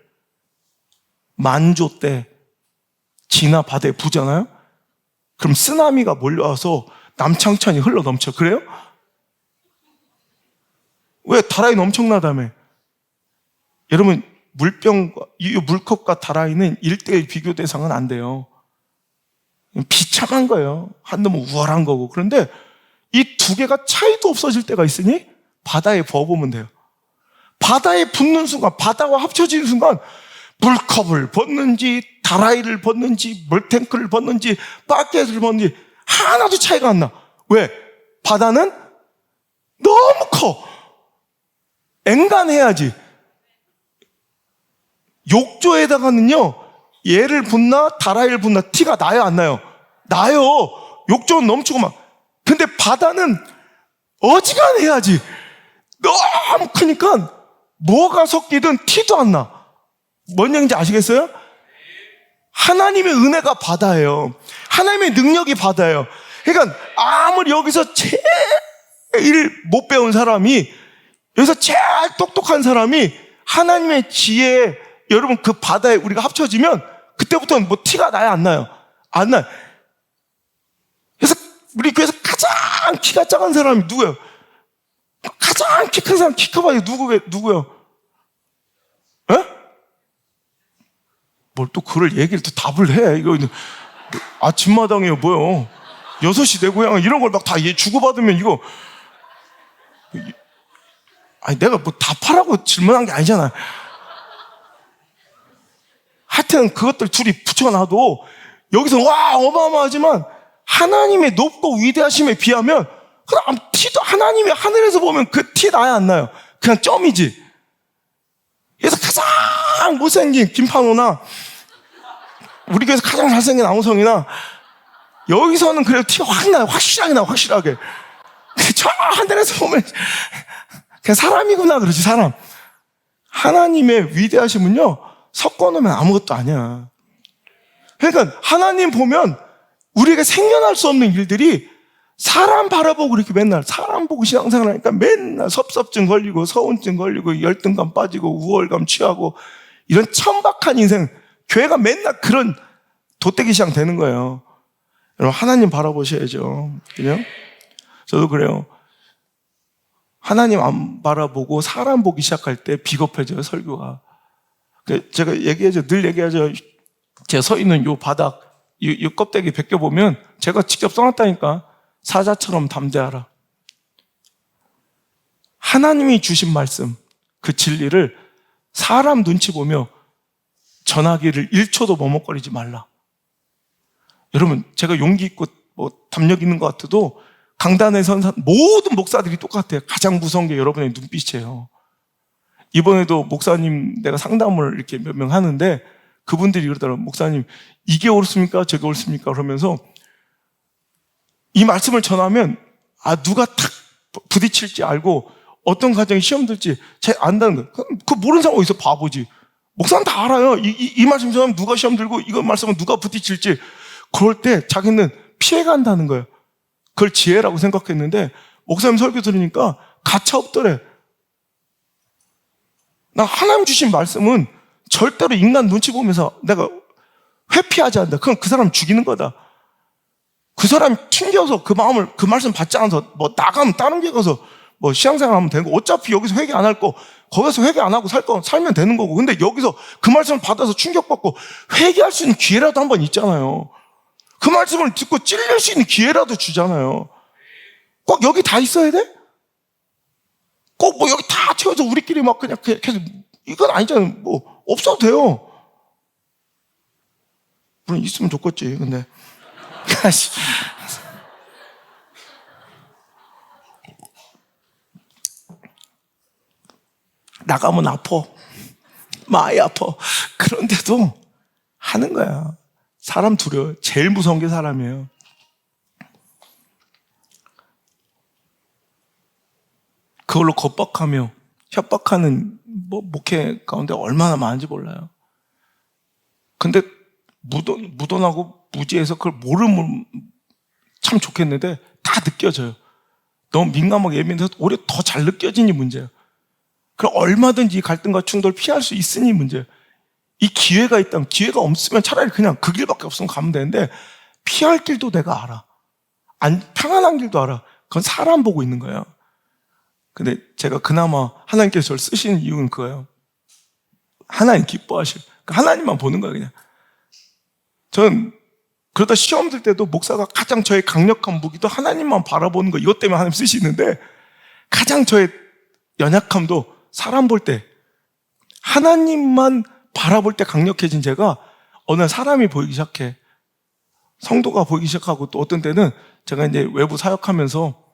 만조 때 진화 바다에 부잖아요? 그럼 쓰나미가 몰려와서 남창천이 흘러 넘쳐. 그래요? 왜? 다라이는 엄청나다며. 여러분 이 물컵과 다라이는 1대1 비교 대상은 안 돼요. 비참한 거예요. 한 놈은 우월한 거고. 그런데 이 두 개가 차이도 없어질 때가 있으니 바다에 부어보면 돼요. 바다에 붙는 순간, 바다와 합쳐지는 순간 물컵을 벗는지 다라이를 벗는지 물탱크를 벗는지 바켓을 벗는지 하나도 차이가 안 나. 왜? 바다는 너무 커. 앵간해야지. 욕조에다가는요, 얘를 붓나 다라이를 붓나 티가 나요 안 나요? 나요. 욕조는 넘치고 막. 근데 바다는 어지간해야지. 너무 크니까 뭐가 섞이든 티도 안 나. 뭔 얘기인지 아시겠어요? 하나님의 은혜가 바다예요. 하나님의 능력이 바다예요. 그러니까 아무리 여기서 제일 못 배운 사람이, 여기서 제일 똑똑한 사람이 하나님의 지혜에 여러분 그 바다에 우리가 합쳐지면 그때부터는 뭐 티가 나요 안 나요? 안 나요. 그래서 우리 교회에서 가장 키가 작은 사람이 누구예요? 가장 키 큰 사람 키 커봐요. 누구예요? 에? 뭘 또 그걸 얘기를 또 답을 해. 이거 아침마당이에요 뭐요? 6시 내 고향 이런 걸 막 다 주고받으면 이거 아니 내가 뭐 답하라고 질문한 게 아니잖아. 하여튼 그것들 둘이 붙여놔도 여기서 와 어마어마하지만 하나님의 높고 위대하심에 비하면 그럼 티도 하나님이 하늘에서 보면 그 티 나야 안 나요? 그냥 점이지. 그래서 가장 못생긴 김판호나 우리 교회에서 가장 잘생긴 아무성이나 여기서는 그래도 티 확 나요. 확실하게 나요. 확실하게. 저 하늘에서 보면 그냥 사람이구나 그러지 사람. 하나님의 위대하심은요 섞어놓으면 아무것도 아니야. 그러니까 하나님 보면 우리에게 생겨날 수 없는 일들이 사람 바라보고 이렇게 맨날 사람 보고 신앙생활 하니까 맨날 섭섭증 걸리고 서운증 걸리고 열등감 빠지고 우월감 취하고 이런 천박한 인생. 교회가 맨날 그런 도떼기 시장 되는 거예요. 여러분 하나님 바라보셔야죠. 그죠? 저도 그래요. 하나님 안 바라보고 사람 보기 시작할 때 비겁해져요, 설교가. 제가 늘 얘기하죠. 제가 서 있는 요 바닥, 이 껍데기 벗겨보면 제가 직접 써놨다니까. 사자처럼 담대하라. 하나님이 주신 말씀, 그 진리를 사람 눈치 보며 전하기를 1초도 머뭇거리지 말라. 여러분, 제가 용기 있고 담력 있는 것 같아도 강단에 선 모든 목사들이 똑같아요. 가장 무서운 게 여러분의 눈빛이에요. 이번에도 목사님 내가 상담을 이렇게 몇 명 하는데 그분들이 그러더라고요. 목사님, 이게 옳습니까? 저게 옳습니까? 그러면서 이 말씀을 전하면 누가 탁 부딪힐지 알고 어떤 가정이 시험 들지 잘 안다는 거예요. 그 모르는 사람 어디서 바보지. 목사는 다 알아요. 이 말씀 전하면 누가 시험 들고 이거 말씀은 누가 부딪힐지. 그럴 때 자기는 피해간다는 거예요. 그걸 지혜라고 생각했는데 목사님 설교 들으니까 가차 없더래. 나 하나님 주신 말씀은 절대로 인간 눈치 보면서 내가 회피하지 않는다. 그건 그 사람 죽이는 거다. 그 사람이 튕겨서 그 마음을, 그 말씀 받지 않아서 나가면 다른 데 가서 신앙생활 하면 되는 거. 어차피 여기서 회개 안 할 거, 거기서 회개 안 하고 살면 되는 거고. 근데 여기서 그 말씀을 받아서 충격받고 회개할 수 있는 기회라도 한번 있잖아요. 그 말씀을 듣고 찔릴 수 있는 기회라도 주잖아요. 꼭 여기 다 있어야 돼? 꼭 여기 다 채워서 우리끼리 그냥 계속, 이건 아니잖아요. 없어도 돼요. 물론 있으면 좋겠지, 근데. 나가면 아파. 많이 아파. 그런데도 하는 거야. 사람 두려워요. 제일 무서운 게 사람이에요. 그걸로 겁박하며 협박하는 목회 가운데 얼마나 많은지 몰라요. 근데 무던하고 무지해서 그걸 모르면 참 좋겠는데 다 느껴져요. 너무 민감하게 예민해서 오히려 더 잘 느껴지니 문제예요. 그럼 얼마든지 이 갈등과 충돌을 피할 수 있으니 문제예요. 이 기회가 있다면, 기회가 없으면 차라리 그냥 그 길밖에 없으면 가면 되는데 피할 길도 내가 알아. 평안한 길도 알아. 그건 사람 보고 있는 거예요. 근데 제가 그나마 하나님께서 저를 쓰시는 이유는 그거예요. 하나님 기뻐하실. 하나님만 보는 거예요, 그냥. 전 그러다 시험 들 때도 목사가 가장 저의 강력한 무기도 하나님만 바라보는 거, 이것 때문에 하나님 쓰시는데 가장 저의 연약함도 사람 볼 때, 하나님만 바라볼 때 강력해진 제가 어느 날 사람이 보이기 시작해. 성도가 보이기 시작하고 또 어떤 때는 제가 이제 외부 사역하면서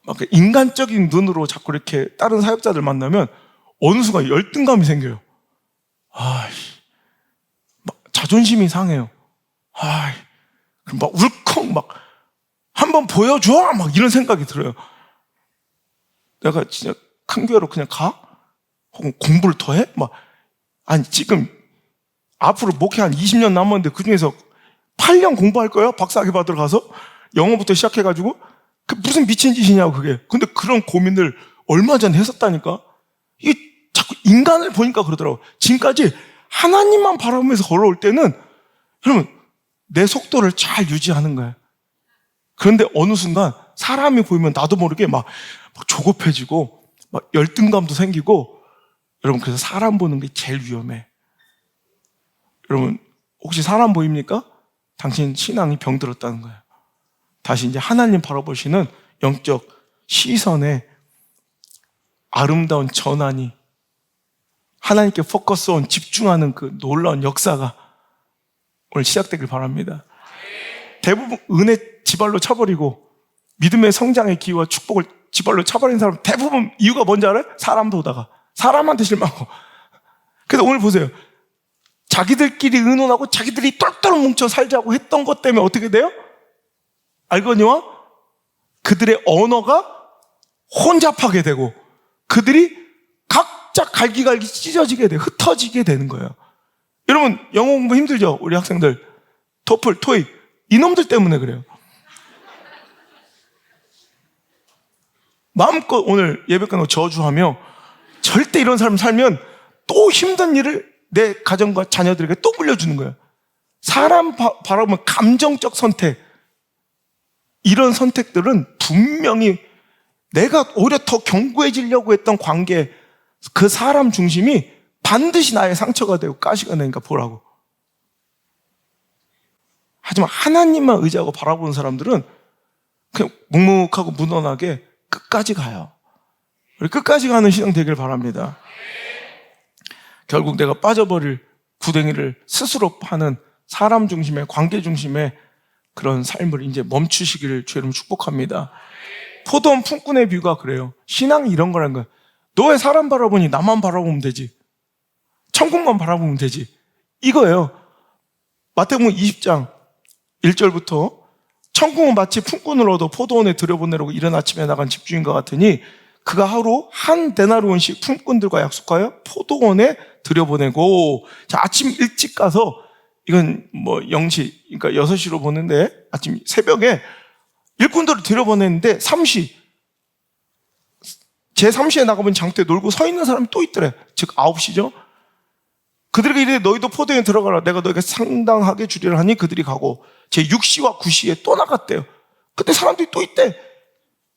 막 인간적인 눈으로 자꾸 이렇게 다른 사역자들 만나면 어느 순간 열등감이 생겨요. 자존심이 상해요. 막 울컥 한번 보여줘! 이런 생각이 들어요. 내가 진짜 큰 교회로 그냥 가? 혹은 공부를 더 해? 지금 앞으로 목회 한 20년 남았는데 그 중에서 8년 공부할 거야? 박사학위 받으러 가서? 영어부터 시작해가지고? 그 무슨 미친 짓이냐고, 그게. 근데 그런 고민을 얼마 전에 했었다니까? 이게 자꾸 인간을 보니까 그러더라고. 지금까지 하나님만 바라보면서 걸어올 때는, 여러분, 내 속도를 잘 유지하는 거예요. 그런데 어느 순간 사람이 보이면 나도 모르게 막 조급해지고, 열등감도 생기고, 여러분, 그래서 사람 보는 게 제일 위험해. 여러분, 혹시 사람 보입니까? 당신 신앙이 병들었다는 거예요. 다시 이제 하나님 바라보시는 영적 시선에 아름다운 전환이, 하나님께 포커스온 집중하는 그 놀라운 역사가 오늘 시작되길 바랍니다. 대부분 은혜 지발로 차버리고 믿음의 성장의 기회와 축복을 지발로 차버린 사람 대부분 이유가 뭔지 알아요? 사람 보다가 사람한테 실망하고. 그래서 오늘 보세요. 자기들끼리 의논하고 자기들이 똘똘 뭉쳐 살자고 했던 것 때문에 어떻게 돼요? 알거니와 그들의 언어가 혼잡하게 되고 그들이 각자 갈기갈기 찢어지게 돼, 흩어지게 되는 거예요. 여러분, 영어 공부 힘들죠? 우리 학생들. 토플, 토익. 이놈들 때문에 그래요. 마음껏 오늘 예배 끝나고 저주하며 절대 이런 사람 살면 또 힘든 일을 내 가정과 자녀들에게 또 물려주는 거예요. 사람 바라보면 감정적 선택, 이런 선택들은 분명히 내가 오히려 더 견고해지려고 했던 관계, 그 사람 중심이 반드시 나의 상처가 되고 가시가 되니까 보라고. 하지만 하나님만 의지하고 바라보는 사람들은 그냥 묵묵하고 무던하게 끝까지 가요. 우리 끝까지 가는 신앙 되길 바랍니다. 결국 내가 빠져버릴 구덩이를 스스로 파는 사람 중심의, 관계 중심의 그런 삶을 이제 멈추시기를 주님 축복합니다. 포도원 품꾼의 뷰가 그래요. 신앙이 이런 거라는 거야. 너 왜 사람 바라보니? 나만 바라보면 되지. 천국만 바라보면 되지. 이거예요. 마태복음 20장 1절부터 천국은 마치 품꾼을 얻어 포도원에 들여보내려고 이른 아침에 나간 집주인과 같으니 그가 하루 한 데나리온씩 품꾼들과 약속하여 포도원에 들여보내고, 자, 아침 일찍 가서, 이건 뭐 0시, 그러니까 6시로 보는데 아침 새벽에 일꾼들을 들여보냈는데 제3시에 나가면 장터에 놀고 서 있는 사람이 또 있더래. 즉 9시죠. 그들에게 이르되 너희도 포도원에 들어가라. 내가 너희에게 상당하게 주리라 하니 그들이 가고, 제6시와 9시에 또 나갔대요. 그때 사람들이 또 있대.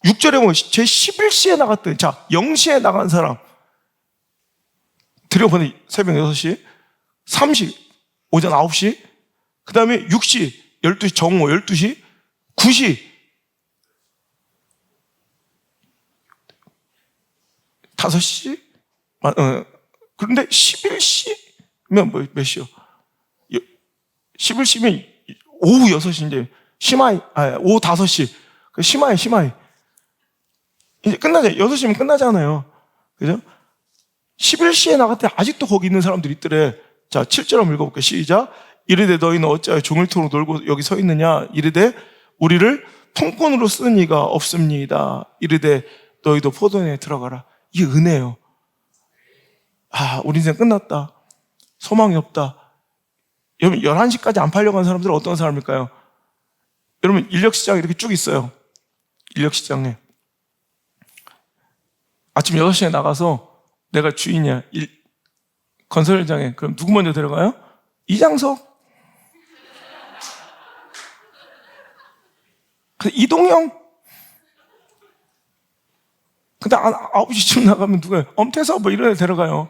6절에 보면 제11시에 나갔대. 자, 0시에 나간 사람 들여보내 새벽 6시, 3시, 오전 9시, 그 다음에 6시, 12시, 정오 12시, 9시, 5시? 그런데 11시면 몇 시요? 11시면 오후 6시인데, 오후 5시. 심하이. 이제 끝나잖아요. 6시면 끝나잖아요. 그죠? 11시에 나갔대. 아직도 거기 있는 사람들이 있더래. 자, 7절 한번 읽어볼게요. 시작. 이르되 너희는 어찌하여 종일토록 놀고 여기 서 있느냐? 이르되 우리를 품꾼으로 쓰는 이가 없습니다. 이르되 너희도 포도원에 들어가라. 이게 은혜예요. 우리 인생 끝났다. 소망이 없다. 여러분, 11시까지 안 팔려고 하는 사람들은 어떤 사람일까요? 여러분, 인력시장에 이렇게 쭉 있어요. 인력시장에. 아침 6시에 나가서 내가 주인이야. 건설 현장에. 그럼 누구 먼저 들어가요? 이장석. 이동영. 근데 9시쯤 나가면 누가요? 엄태서 뭐 이런 애 데려가요.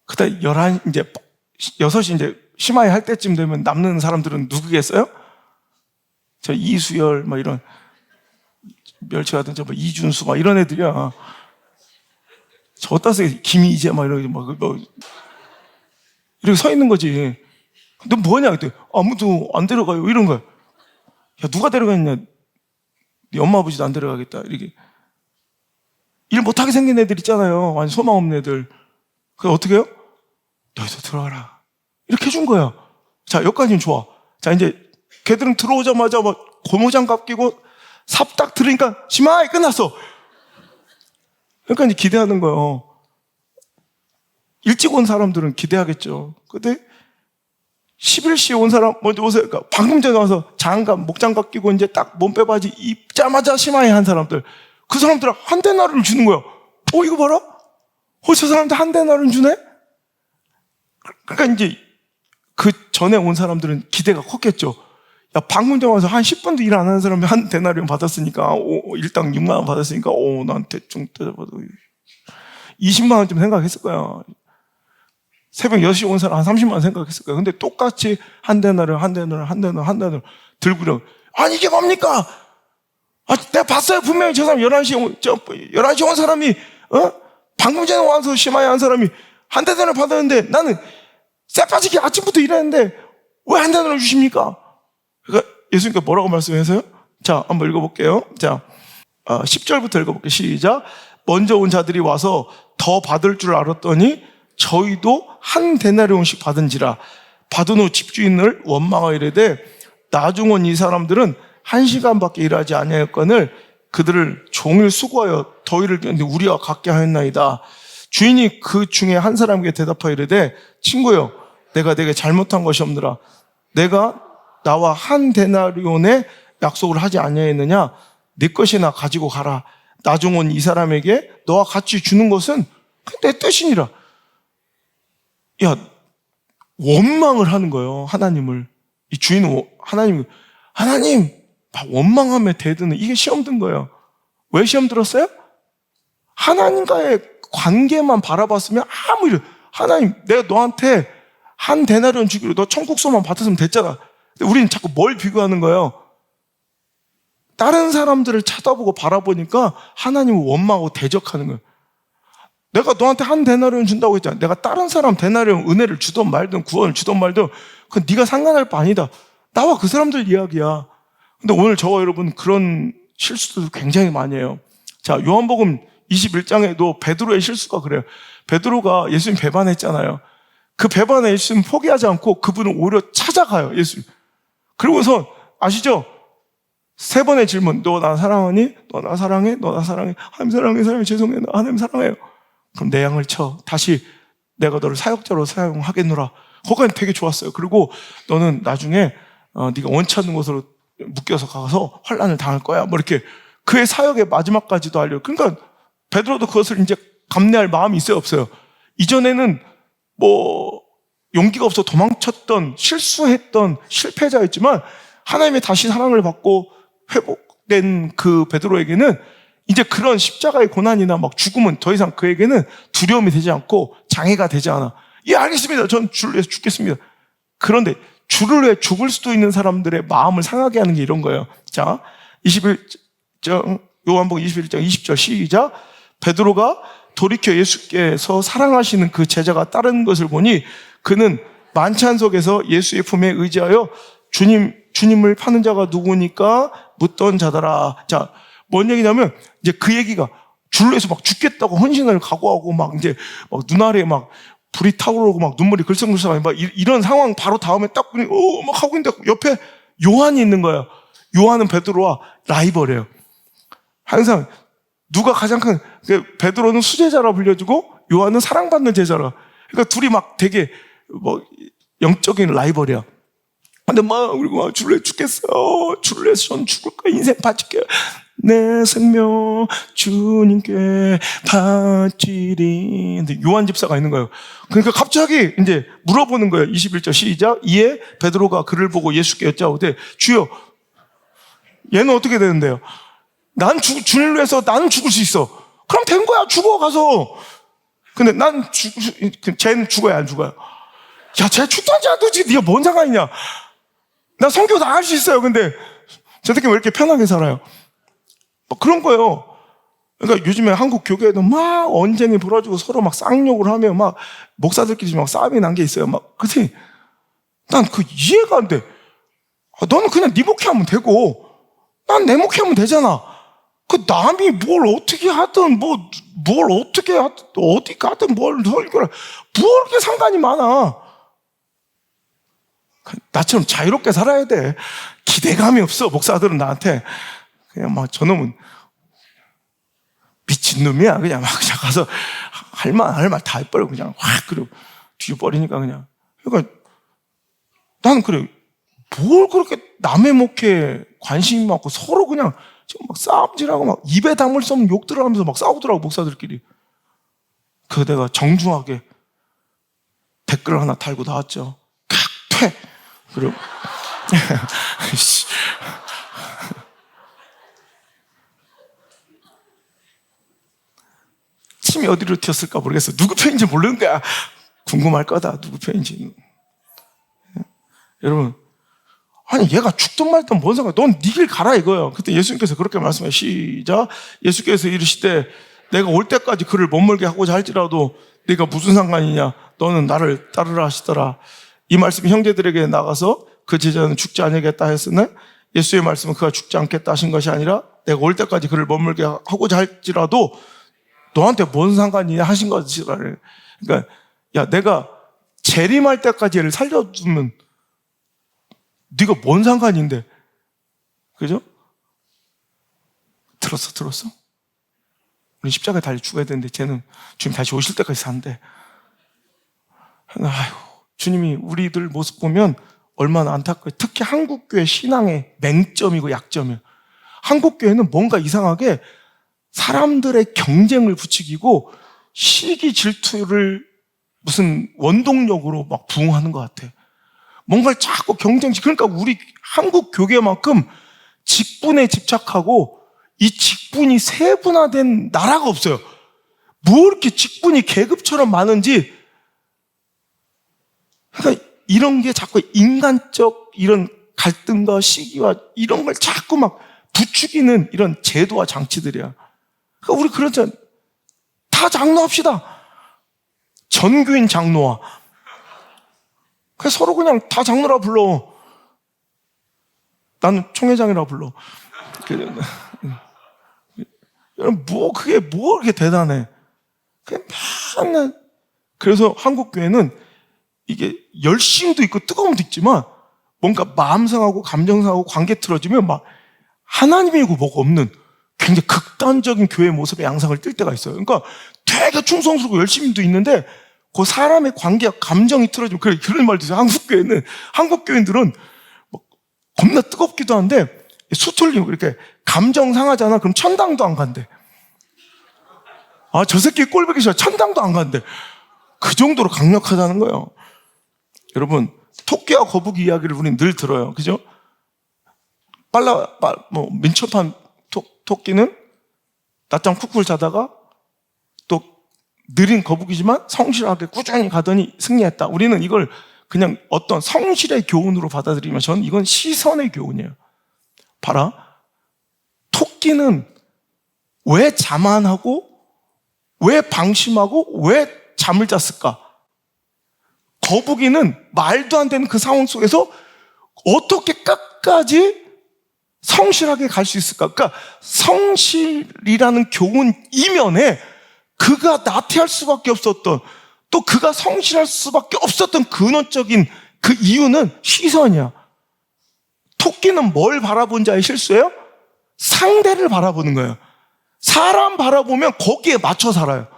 그다음 6시 이제 심하게 할 때쯤 되면 남는 사람들은 누구겠어요? 저 이수열, 뭐 이런, 멸치 같은 뭐 이준수, 막 이런 애들이야. 저 따서 김희재, 막 이런, 이렇게 서 있는 거지. 너 뭐냐? 그때 아무도 안 데려가요. 이런 거야. 야, 누가 데려가냐? 네 엄마 아버지도 안 데려가겠다. 이렇게. 일 못하게 생긴 애들 있잖아요. 완전 소망 없는 애들. 그게 어떻게 해요? 너희도 들어가라. 이렇게 해준 거야. 자, 여기까지는 좋아. 자, 이제 걔들은 들어오자마자 막 고무장갑 끼고 삽 딱 들으니까 심하이 끝났어. 그러니까 이제 기대하는 거예요. 일찍 온 사람들은 기대하겠죠. 근데 11시에 온 사람 먼저 오세요. 그러니까 방금 전에 와서 장갑, 목장갑 끼고 이제 딱 몸빼바지 입자마자 심하이 한 사람들. 그 사람들은 한 데나리온을 주는 거야. 이거 봐라. 저 사람들 한 데나리온 주네? 그러니까 이제 그 전에 온 사람들은 기대가 컸겠죠. 야, 방금 전에 와서 한 10분도 일 안 하는 사람이 한 데나리온 받았으니까, 일당 6만 원 받았으니까, 난 대충 뜯어봐도 20만 원쯤 생각했을 거야. 새벽 6시 온 사람 한 30만 원 생각했을 거야. 근데 똑같이 한 데나리온 들고 아니, 이게 뭡니까? 내가 봤어요. 분명히 저 사람 11시에 온 사람이, 방금 전에 와서 심하게 한 사람이 한 데나리온 받았는데 나는 쎄빠지게 아침부터 일했는데 왜 한 데나리온 주십니까? 그러니까 예수님께서 뭐라고 말씀하세요? 자, 한번 읽어볼게요. 자, 10절부터 읽어볼게요. 시작. 먼저 온 자들이 와서 더 받을 줄 알았더니 저희도 한 데나리온씩 받은지라. 받은 후 집주인을 원망하여 이르되 나중 온 이 사람들은 1시간밖에 일하지 아니하였거늘 그들을 종일 수고하여 더위를 뛰었는데 우리와 같게 하였나이다. 주인이 그 중에 한 사람에게 대답하여 이르되 친구여, 내가 내게 잘못한 것이 없느라 내가 나와 한 데나리온의 약속을 하지 아니하였느냐? 네 것이나 가지고 가라. 나중 온 이 사람에게 너와 같이 주는 것은 내 뜻이니라. 야, 원망을 하는 거예요. 하나님을. 이 주인은 하나님 원망하며 대드는, 이게 시험 든 거예요. 왜 시험 들었어요? 하나님과의 관계만 바라봤으면 아무 일, 하나님, 내가 너한테 한 데나리온 주기로 너 천국소만 받았으면 됐잖아. 근데 우리는 자꾸 뭘 비교하는 거예요? 다른 사람들을 쳐다보고 바라보니까 하나님을 원망하고 대적하는 거예요. 내가 너한테 한 데나리온 준다고 했잖아. 내가 다른 사람 데나리온 은혜를 주든 말든 구원을 주든 말든 그건 네가 상관할 바 아니다. 나와 그 사람들 이야기야. 근데 오늘 저와 여러분 그런 실수도 굉장히 많이 해요. 자, 요한복음 21장에도 베드로의 실수가 그래요. 베드로가 예수님 배반했잖아요. 그 배반에 예수님 포기하지 않고 그분을 오히려 찾아가요, 예수님. 그러고서 아시죠? 3번의 질문. 너 나 사랑하니? 너 나 사랑해? 너 나 사랑해? 하나님 사랑해. 죄송해요. 하나님 사랑해요. 그럼 내 양을 쳐. 다시 내가 너를 사역자로 사용하겠노라. 거기는 되게 좋았어요. 그리고 너는 나중에 네가 원치 않는 곳으로 묶여서 가서 환난을 당할 거야. 뭐 이렇게 그의 사역의 마지막까지도 알려요. 그러니까 베드로도 그것을 이제 감내할 마음이 있어요, 없어요? 이전에는 뭐 용기가 없어 도망쳤던 실수했던 실패자였지만 하나님의 다시 사랑을 받고 회복된 그 베드로에게는 이제 그런 십자가의 고난이나 막 죽음은 더 이상 그에게는 두려움이 되지 않고 장애가 되지 않아. 예, 알겠습니다. 전 주를 위해서 죽겠습니다. 그런데 주를 위해 죽을 수도 있는 사람들의 마음을 상하게 하는 게 이런 거예요. 자, 21장, 요한복음 21장 20절 시작. 베드로가 돌이켜 예수께서 사랑하시는 그 제자가 따르는 것을 보니 그는 만찬 속에서 예수의 품에 의지하여 주님을 파는 자가 누구니까 묻던 자더라. 자, 뭔 얘기냐면 이제 그 얘기가 주를 위해서 막 죽겠다고 헌신을 각오하고 막 이제 막 눈알에 막 불이 타오르고 막 눈물이 글썽글썽 막 이런 상황 바로 다음에 딱 보니 막 하고 있는데 옆에 요한이 있는 거예요. 요한은 베드로와 라이벌이에요. 항상 누가 가장 큰 베드로는 수제자라 불려주고 요한은 사랑받는 제자라. 그러니까 둘이 막 되게 뭐 영적인 라이벌이야. 근데 막 그리고 막 주를 위해 죽겠어. 주를 위해서 전 죽을 거야. 인생 바칠게요. 내 생명 주님께 바치리. 근데 요한 집사가 있는 거예요. 그러니까 갑자기 이제 물어보는 거예요. 21절 시작. 이에 베드로가 그를 보고 예수께 여짜오되 주여, 얘는 어떻게 되는데요? 주를 위해서 나는 죽을 수 있어. 그럼 된 거야. 죽어 가서. 근데 쟤는 죽어야 안 죽어요? 야, 쟤 죽든지 안 죽든지 네가 뭔 상관이냐? 나 선교 다 할 수 있어요. 근데 저 새끼 왜 이렇게 편하게 살아요? 뭐 그런 거예요. 그러니까 요즘에 한국 교회에도 막 언쟁이 벌어지고 서로 막 쌍욕을 하며 막 목사들끼리 막 싸움이 난 게 있어요. 막 그치? 난 그 이해가 안 돼. 너는 그냥 네 목회하면 되고 난 내 목회하면 되잖아. 그 남이 뭘 어떻게 하든 뭘 어떻게 하든 어디 가든 뭘 설교를 뭘 그렇게 상관이 많아. 나처럼 자유롭게 살아야 돼. 기대감이 없어. 목사들은 나한테 그냥 막 저놈은 미친놈이야. 그냥 가서 할 말 다 해버리고 그냥 확 그리고 뒤져버리니까 그냥. 그러니까 나는 그래. 뭘 그렇게 남의 목회에 관심이 많고 서로 그냥 지금 막 싸움질하고 막 입에 담을 수 없는 욕들을 하면서 막 싸우더라고, 목사들끼리. 그래서 내가 정중하게 댓글을 하나 달고 나왔죠. 퇴! 그리고 침이 어디로 튀었을까 모르겠어. 누구 편인지 모르는 거야. 궁금할 거다. 누구 편인지. 여러분, 아니 얘가 죽든 말든 뭔 상관이야. 넌 네 길 가라 이거예요. 그때 예수님께서 그렇게 말씀해. 시작. 예수께서 이르시되 내가 올 때까지 그를 머물게 하고자 할지라도 네가 무슨 상관이냐. 너는 나를 따르라 하시더라. 이 말씀이 형제들에게 나가서 그 제자는 죽지 않겠다 했으나 예수의 말씀은 그가 죽지 않겠다 하신 것이 아니라 내가 올 때까지 그를 머물게 하고자 할지라도 너한테 뭔 상관이냐 하신 것이라. 그러니까 야, 내가 재림할 때까지 얘를 살려주면 네가 뭔 상관인데. 그죠? 들었어? 우리 십자가에 달려 죽어야 되는데 쟤는 주님 다시 오실 때까지 산대. 아휴, 주님이 우리들 모습 보면 얼마나 안타까워요. 특히 한국교회 신앙의 맹점이고 약점이에요. 한국교회는 뭔가 이상하게 사람들의 경쟁을 부추기고 시기 질투를 무슨 원동력으로 막 부응하는 것 같아. 뭔가를 자꾸 그러니까 우리 한국 교계만큼 직분에 집착하고 이 직분 직분이 세분화된 나라가 없어요. 뭐 이렇게 직분이 계급처럼 많은지. 그러니까 이런 게 자꾸 인간적 이런 갈등과 시기와 이런 걸 자꾸 막 부추기는 이런 제도와 장치들이야. 그러니까 우리 그러잖아. 다 장로합시다. 전교인 장로와. 그래서 서로 그냥 다 장로라 불러. 나는 총회장이라 불러. 여러분, 그게 뭐 이렇게 대단해. 그냥 맨날. 그래서 한국교회는 이게 열심도 있고 뜨거움도 있지만 뭔가 마음 상하고 감정 상하고 관계 틀어지면 막 하나님이고 뭐가 없는 굉장히 극단적인 교회 모습의 양상을 띌 때가 있어요. 그러니까 되게 충성스럽고 열심히도 있는데 그 사람의 관계와 감정이 틀어지면 그런 말도 있어요. 한국 교인들은 겁나 뜨겁기도 한데 수틀리고 이렇게 감정 상하잖아. 그럼 천당도 안 간대. 아, 저 새끼 꼴보기 싫어. 천당도 안 간대. 그 정도로 강력하다는 거예요. 여러분, 토끼와 거북이 이야기를 우리는 늘 들어요. 그죠? 민첩한 토끼는 낮잠 쿡쿡 자다가 또 느린 거북이지만 성실하게 꾸준히 가더니 승리했다. 우리는 이걸 그냥 어떤 성실의 교훈으로 받아들이면 저는 이건 시선의 교훈이에요. 봐라. 토끼는 왜 자만하고 왜 방심하고 왜 잠을 잤을까? 거북이는 말도 안 되는 그 상황 속에서 어떻게 끝까지 성실하게 갈 수 있을까? 그러니까 성실이라는 교훈 이면에 그가 나태할 수밖에 없었던, 또 그가 성실할 수밖에 없었던 근원적인 그 이유는 시선이야. 토끼는 뭘 바라본 자의 실수예요? 상대를 바라보는 거예요. 사람 바라보면 거기에 맞춰 살아요.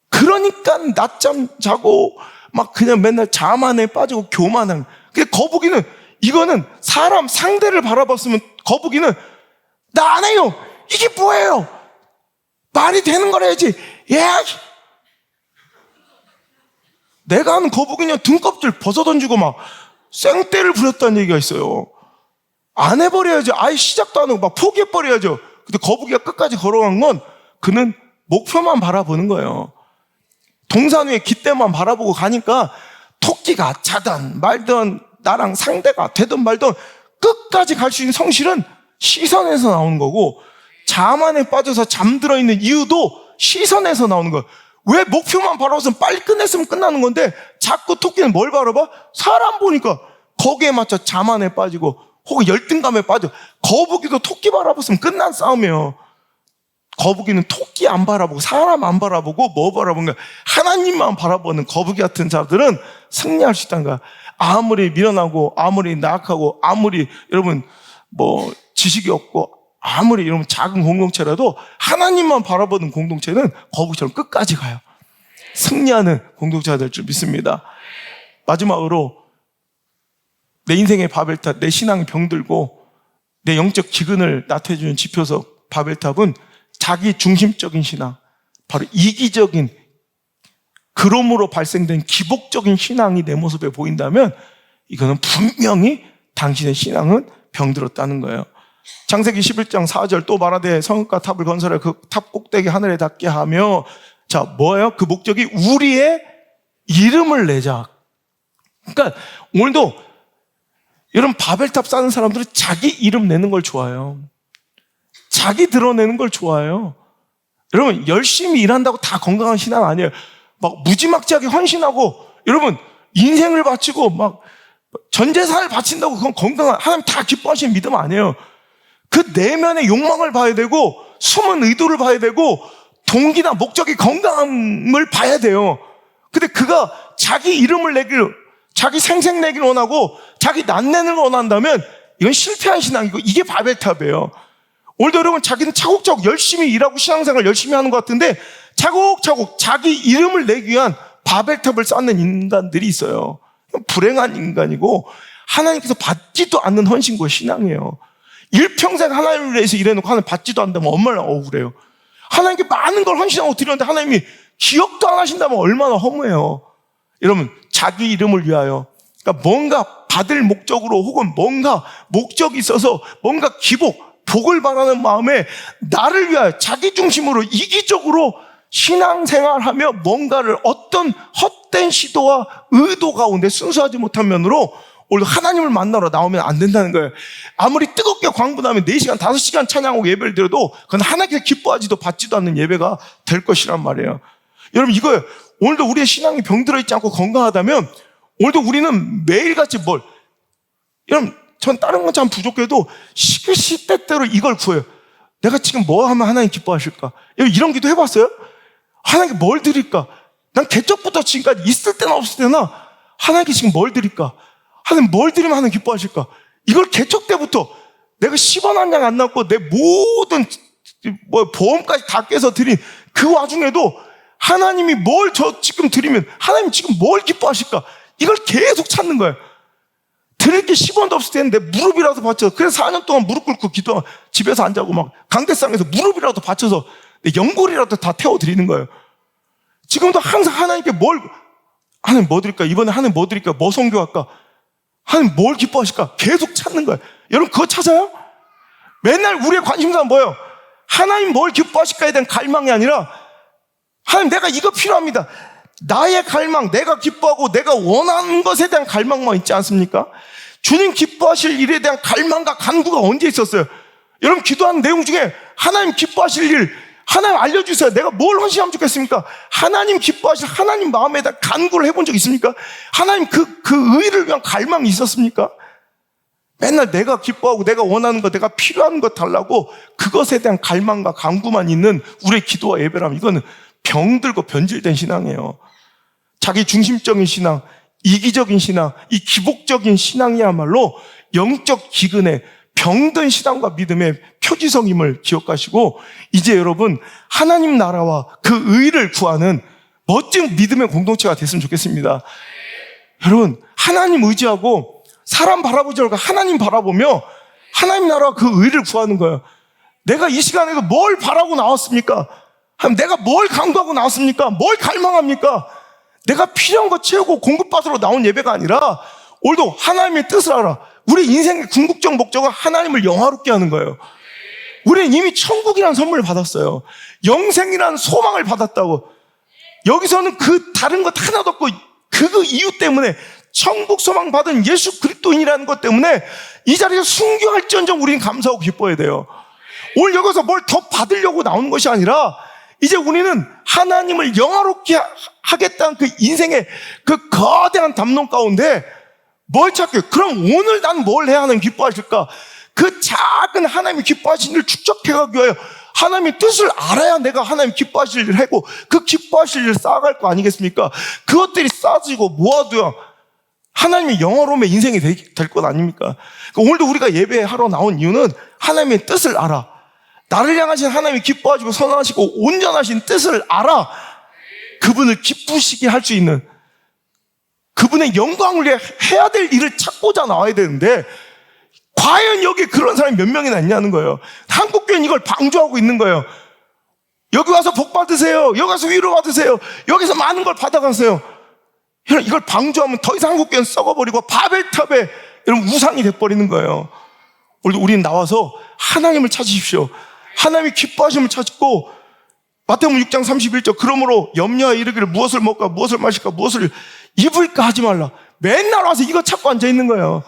그러니까 낮잠 자고 막 그냥 맨날 자만에 빠지고 교만한. 근데 거북이는 이거는 사람 상대를 바라봤으면 거북이는 나 안 해요. 이게 뭐예요? 말이 되는 거래야지. 예. 내가 아는 거북이는 등껍질 벗어던지고 막 생떼를 부렸다는 얘기가 있어요. 안 해버려야죠. 아예 시작도 안 하고 막 포기해버려야죠. 근데 거북이가 끝까지 걸어간 건 그는 목표만 바라보는 거예요. 동산 위에 깃대만 바라보고 가니까 토끼가 자든 말든 나랑 상대가 되든 말든 끝까지 갈 수 있는 성실은 시선에서 나오는 거고, 자만에 빠져서 잠들어 있는 이유도 시선에서 나오는 거예요. 왜 목표만 바라봐서 빨리 끝냈으면 끝나는 건데 자꾸 토끼는 뭘 바라봐? 사람 보니까 거기에 맞춰 자만에 빠지고 혹은 열등감에 빠져. 거북이도 토끼 바라봤으면 끝난 싸움이에요. 거북이는 토끼 안 바라보고 사람 안 바라보고 뭐 바라보는 거야? 하나님만 바라보는 거북이 같은 자들은 승리할 수 있다는 거야. 아무리 미련하고 아무리 나약하고 아무리 여러분 뭐 지식이 없고 아무리 여러분 작은 공동체라도 하나님만 바라보는 공동체는 거북이처럼 끝까지 가요. 승리하는 공동체가 될 줄 믿습니다. 마지막으로 내 인생의 바벨탑, 내 신앙이 병들고 내 영적 기근을 나타내주는 지표서 바벨탑은 자기 중심적인 신앙, 바로 이기적인, 그럼으로 발생된 기복적인 신앙이 내 모습에 보인다면 이거는 분명히 당신의 신앙은 병들었다는 거예요. 창세기 11장 4절 또 말하되 성읍과 탑을 건설해 그 탑 꼭대기 하늘에 닿게 하며, 자 뭐예요? 그 목적이 우리의 이름을 내자. 그러니까 오늘도 여러분 바벨탑 쌓는 사람들은 자기 이름 내는 걸 좋아해요. 자기 드러내는 걸 좋아해요. 여러분 열심히 일한다고 다 건강한 신앙 아니에요. 막 무지막지하게 헌신하고 여러분 인생을 바치고 막 전 재산을 바친다고 그건 건강한, 하나님 다 기뻐하시는 믿음 아니에요. 그 내면의 욕망을 봐야 되고 숨은 의도를 봐야 되고 동기나 목적이 건강함을 봐야 돼요. 근데 그가 자기 이름을 내기를, 자기 생색 내기를 원하고 자기 낫내는 걸 원한다면 이건 실패한 신앙이고 이게 바벨탑이에요. 오늘도 여러분 자기는 차곡차곡 열심히 일하고 신앙생활 열심히 하는 것 같은데 차곡차곡 자기 이름을 내기 위한 바벨탑을 쌓는 인간들이 있어요. 불행한 인간이고 하나님께서 받지도 않는 헌신과 신앙이에요. 일평생 하나님을 위해서 일해놓고 하나님 받지도 않는다면 얼마나 억울해요. 하나님께 많은 걸 헌신하고 드렸는데 하나님이 기억도 안 하신다면 얼마나 허무해요. 여러분 자기 이름을 위하여, 그러니까 뭔가 받을 목적으로 혹은 뭔가 목적이 있어서 뭔가 기복, 복을 바라는 마음에 나를 위하여 자기 중심으로 이기적으로 신앙생활하며 뭔가를 어떤 헛된 시도와 의도 가운데 순수하지 못한 면으로 오늘 하나님을 만나러 나오면 안 된다는 거예요. 아무리 뜨겁게 광분하면 4시간, 5시간 찬양하고 예배를 드려도 그건 하나님께서 기뻐하지도 받지도 않는 예배가 될 것이란 말이에요. 여러분 이거예요. 오늘도 우리의 신앙이 병들어 있지 않고 건강하다면 오늘도 우리는 매일같이 여러분 전 다른 건 참 부족해도 시대대로 이걸 구해요. 내가 지금 뭐 하면 하나님 기뻐하실까? 이런 기도 해봤어요? 하나님께 뭘 드릴까? 난 개척부터 지금까지 있을 때나 없을 때나 하나님께 지금 뭘 드릴까? 하나님 뭘 드리면 하나님 기뻐하실까? 이걸 개척 때부터 내가 10원 한 장 안 남고 내 모든 보험까지 다 깨서 드린 그 와중에도 하나님이 뭘 지금 드리면 하나님 지금 뭘 기뻐하실까? 이걸 계속 찾는 거예요. 드릴 게 10원도 없을 때는 내 무릎이라도 받쳐서 그래서 4년 동안 무릎 꿇고 기도하고 집에서 안 자고 막 강대상에서 무릎이라도 받쳐서 내 연골이라도 다 태워드리는 거예요. 지금도 항상 하나님께 하나님 뭐 드릴까? 이번에 하나님 뭐 드릴까? 뭐 선교할까? 하나님 뭘 기뻐하실까? 계속 찾는 거예요. 여러분 그거 찾아요? 맨날 우리의 관심사는 뭐예요? 하나님 뭘 기뻐하실까에 대한 갈망이 아니라 하나님 내가 이거 필요합니다. 나의 갈망, 내가 기뻐하고 내가 원하는 것에 대한 갈망만 있지 않습니까? 주님 기뻐하실 일에 대한 갈망과 간구가 언제 있었어요? 여러분 기도하는 내용 중에 하나님 기뻐하실 일, 하나님 알려주세요. 내가 뭘 헌신하면 좋겠습니까? 하나님 기뻐하실 하나님 마음에 대한 간구를 해본 적 있습니까? 하나님 그 의를 위한 갈망이 있었습니까? 맨날 내가 기뻐하고 내가 원하는 것, 내가 필요한 것 달라고 그것에 대한 갈망과 간구만 있는 우리의 기도와 예배라면 이거는 병들고 변질된 신앙이에요. 자기 중심적인 신앙, 이기적인 신앙, 이 기복적인 신앙이야말로 영적 기근에 병든 신앙과 믿음의 표지성임을 기억하시고 이제 여러분 하나님 나라와 그 의를 구하는 멋진 믿음의 공동체가 됐으면 좋겠습니다. 여러분 하나님 의지하고 사람 바라보지 말고 하나님 바라보며 하나님 나라와 그 의를 구하는 거예요. 내가 이 시간에도 뭘 바라고 나왔습니까? 내가 뭘 강구하고 나왔습니까? 뭘 갈망합니까? 내가 필요한 거 채우고 공급받으러 나온 예배가 아니라 오늘도 하나님의 뜻을 알아. 우리 인생의 궁극적 목적은 하나님을 영화롭게 하는 거예요. 우리는 이미 천국이라는 선물을 받았어요. 영생이라는 소망을 받았다고. 여기서는 그 다른 것 하나도 없고 그 이유 때문에 천국 소망 받은 예수 그리스도인이라는 것 때문에 이 자리에서 순교할지언정 우리는 감사하고 기뻐해야 돼요. 오늘 여기서 뭘 더 받으려고 나오는 것이 아니라 이제 우리는 하나님을 영화롭게 하겠다는 그 인생의 그 거대한 담론 가운데 뭘 찾게? 그럼 오늘 난 뭘 해야 하나님 기뻐하실까? 그 작은 하나님이 기뻐하신 일을 축적해가기 위하여 하나님의 뜻을 알아야 내가 하나님 기뻐하실 일을 하고 그 기뻐하실 일을 쌓아갈 거 아니겠습니까? 그것들이 쌓아지고 모아두야 하나님의 영화로움의 인생이 될 것 아닙니까? 오늘도 우리가 예배하러 나온 이유는 하나님의 뜻을 알아. 나를 향하신 하나님이 기뻐하시고 선하시고 온전하신 뜻을 알아. 그분을 기쁘시게 할 수 있는 그분의 영광을 위해 해야 될 일을 찾고자 나와야 되는데 과연 여기 그런 사람이 몇 명이나 있냐는 거예요. 한국교회는 이걸 방조하고 있는 거예요. 여기 와서 복 받으세요. 여기 와서 위로 받으세요. 여기서 많은 걸 받아가세요. 이걸 방조하면 더 이상 한국교회는 썩어버리고 바벨탑에 이런 우상이 돼버리는 거예요. 우리는 나와서 하나님을 찾으십시오. 하나님이 기뻐하심을 찾고 마태복음 6장 31절 그러므로 염려하여 이르기를 무엇을 먹을까 무엇을 마실까 무엇을 입을까 하지 말라. 맨날 와서 이거 찾고 앉아있는 거예요.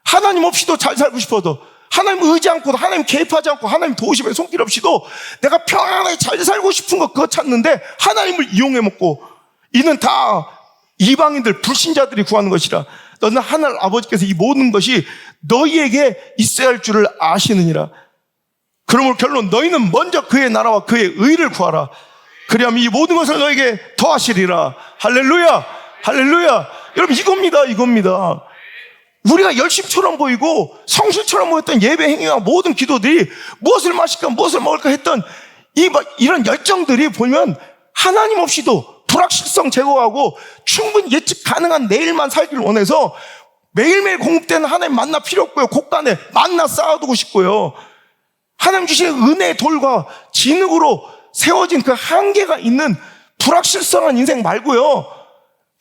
하나님 없이도 잘 살고 싶어도 하나님 의지 않고도 하나님 개입하지 않고 하나님 도우심에 손길 없이도 내가 평안하게 잘 살고 싶은 거 그거 찾는데 하나님을 이용해 먹고 이는 다 이방인들 불신자들이 구하는 것이라. 너는 하늘 아버지께서 이 모든 것이 너희에게 있어야 할 줄을 아시느니라. 그러므로 결론 너희는 먼저 그의 나라와 그의 의를 구하라. 그리하면 이 모든 것을 너에게 더하시리라. 할렐루야 할렐루야. 여러분 이겁니다. 우리가 열심처럼 보이고 성실처럼 보였던 예배 행위와 모든 기도들이 무엇을 마실까 무엇을 먹을까 했던 이런 열정들이 보면 하나님 없이도 불확실성 제거하고 충분히 예측 가능한 내일만 살기를 원해서 매일매일 공급되는 하나님 만나 필요 없고요. 곳간에 만나 쌓아두고 싶고요. 하나님 주시는 은혜의 돌과 진흙으로 세워진 그 한계가 있는 불확실성한 인생 말고요.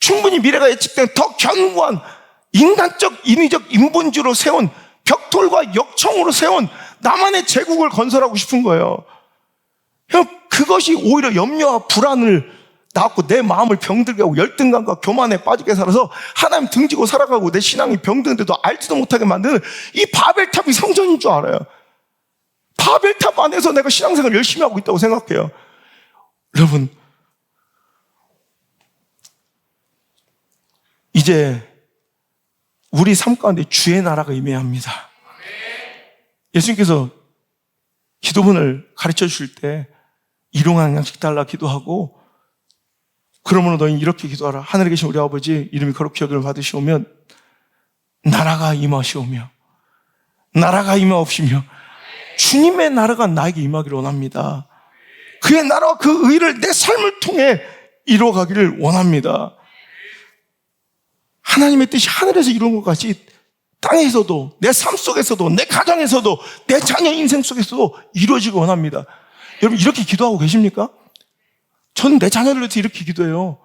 충분히 미래가 예측된 더 견고한 인간적 인위적 인본주의로 세운 벽돌과 역청으로 세운 나만의 제국을 건설하고 싶은 거예요. 그것이 오히려 염려와 불안을 낳고 내 마음을 병들게 하고 열등감과 교만에 빠지게 살아서 하나님 등지고 살아가고 내 신앙이 병드는데도 알지도 못하게 만드는 이 바벨탑이 성전인 줄 알아요. 바벨탑 안에서 내가 신앙생활을 열심히 하고 있다고 생각해요. 여러분, 이제 우리 삶 가운데 주의 나라가 임해야 합니다. 예수님께서 기도문을 가르쳐 주실 때 일용할 양식 달라 기도하고, 그러므로 너희는 이렇게 기도하라. 하늘에 계신 우리 아버지 이름이 거룩히 여김을 받으시오며 나라가 임하시오며 나라가 임하옵시며 주님의 나라가 나에게 임하기를 원합니다. 그의 나라와 그 의를 내 삶을 통해 이루어가기를 원합니다. 하나님의 뜻이 하늘에서 이루는 것 같이 땅에서도, 내 삶 속에서도, 내 가정에서도, 내 자녀 인생 속에서도 이루어지기 원합니다. 여러분, 이렇게 기도하고 계십니까? 전 내 자녀를 위해서 이렇게 기도해요.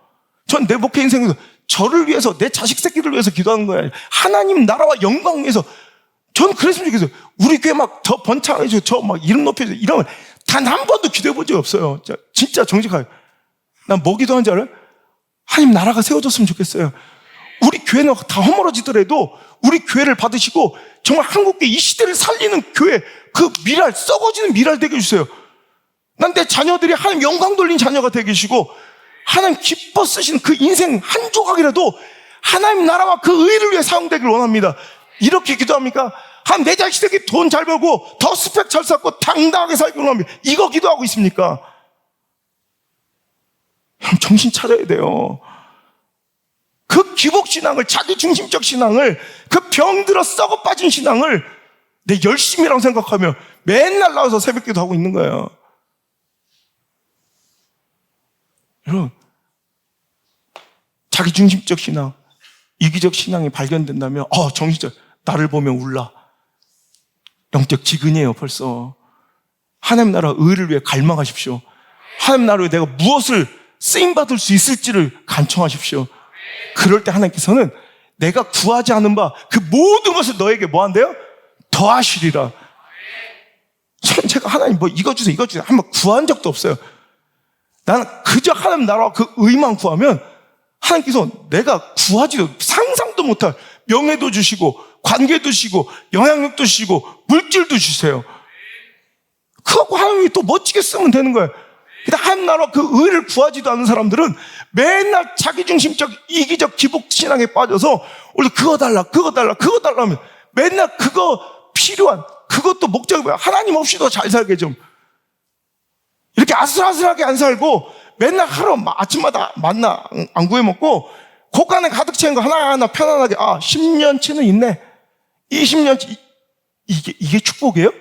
전 내 목회 인생에서 저를 위해서, 내 자식 새끼를 위해서 기도하는 거예요. 하나님 나라와 영광 위해서. 전 그랬으면 좋겠어요. 우리 교회 막 더 번창해서 저 막 이름 높여서 이러면 단 한 번도 기도해 본 적이 없어요. 진짜 정직하게. 난 뭐 기도하는지 알아요? 하나님 나라가 세워졌으면 좋겠어요. 우리 교회는 다 허물어지더라도 우리 교회를 받으시고 정말 한국교회 이 시대를 살리는 교회, 그 미랄, 썩어지는 미랄 되게 해주세요. 난 내 자녀들이 하나님 영광 돌린 자녀가 되게 해주시고 하나님 기뻐 쓰시는 그 인생 한 조각이라도 하나님 나라와 그 의를 위해 사용되기를 원합니다. 이렇게 기도합니까? 하나님 내 자식에게 돈 잘 벌고 더 스펙 잘 쌓고 당당하게 살기를 원합니다. 이거 기도하고 있습니까? 형, 정신 차려야 돼요. 그 기복신앙을, 자기중심적 신앙을, 그 병들어 썩어 빠진 신앙을 내 열심이라고 생각하며 맨날 나와서 새벽기도 하고 있는 거예요. 여러분, 자기중심적 신앙, 이기적 신앙이 발견된다면 정신적, 나를 보면 울라. 영적 지근이에요. 벌써 하나님 나라 의를 위해 갈망하십시오. 하나님 나라에 내가 무엇을 쓰임받을 수 있을지를 간청하십시오. 그럴 때 하나님께서는 내가 구하지 않은 바 그 모든 것을 너에게 뭐 한대요? 더하시리라. 제가 하나님 뭐 이거 주세요 이거 주세요 한번 구한 적도 없어요. 나는 그저 하나님 나라와 그 의만 구하면 하나님께서 내가 구하지도 상상도 못할 명예도 주시고 관계도 주시고 영향력도 주시고 물질도 주세요. 그거 하나님이 또 멋지게 쓰면 되는 거예요. 근데 하나님 나라와 그 의를 구하지도 않는 사람들은 맨날 자기중심적 이기적 기복신앙에 빠져서 원래 그거 달라 그거 달라 그거 달라 하면 맨날 그거 필요한, 그것도 목적이 뭐야? 하나님 없이도 잘 살게 좀 이렇게 아슬아슬하게 안 살고 맨날 하루 아침마다 만나 안 구해 먹고 곳간에 가득 채운 거 하나하나 편안하게 10년치는 있네 20년치 이게 축복이에요?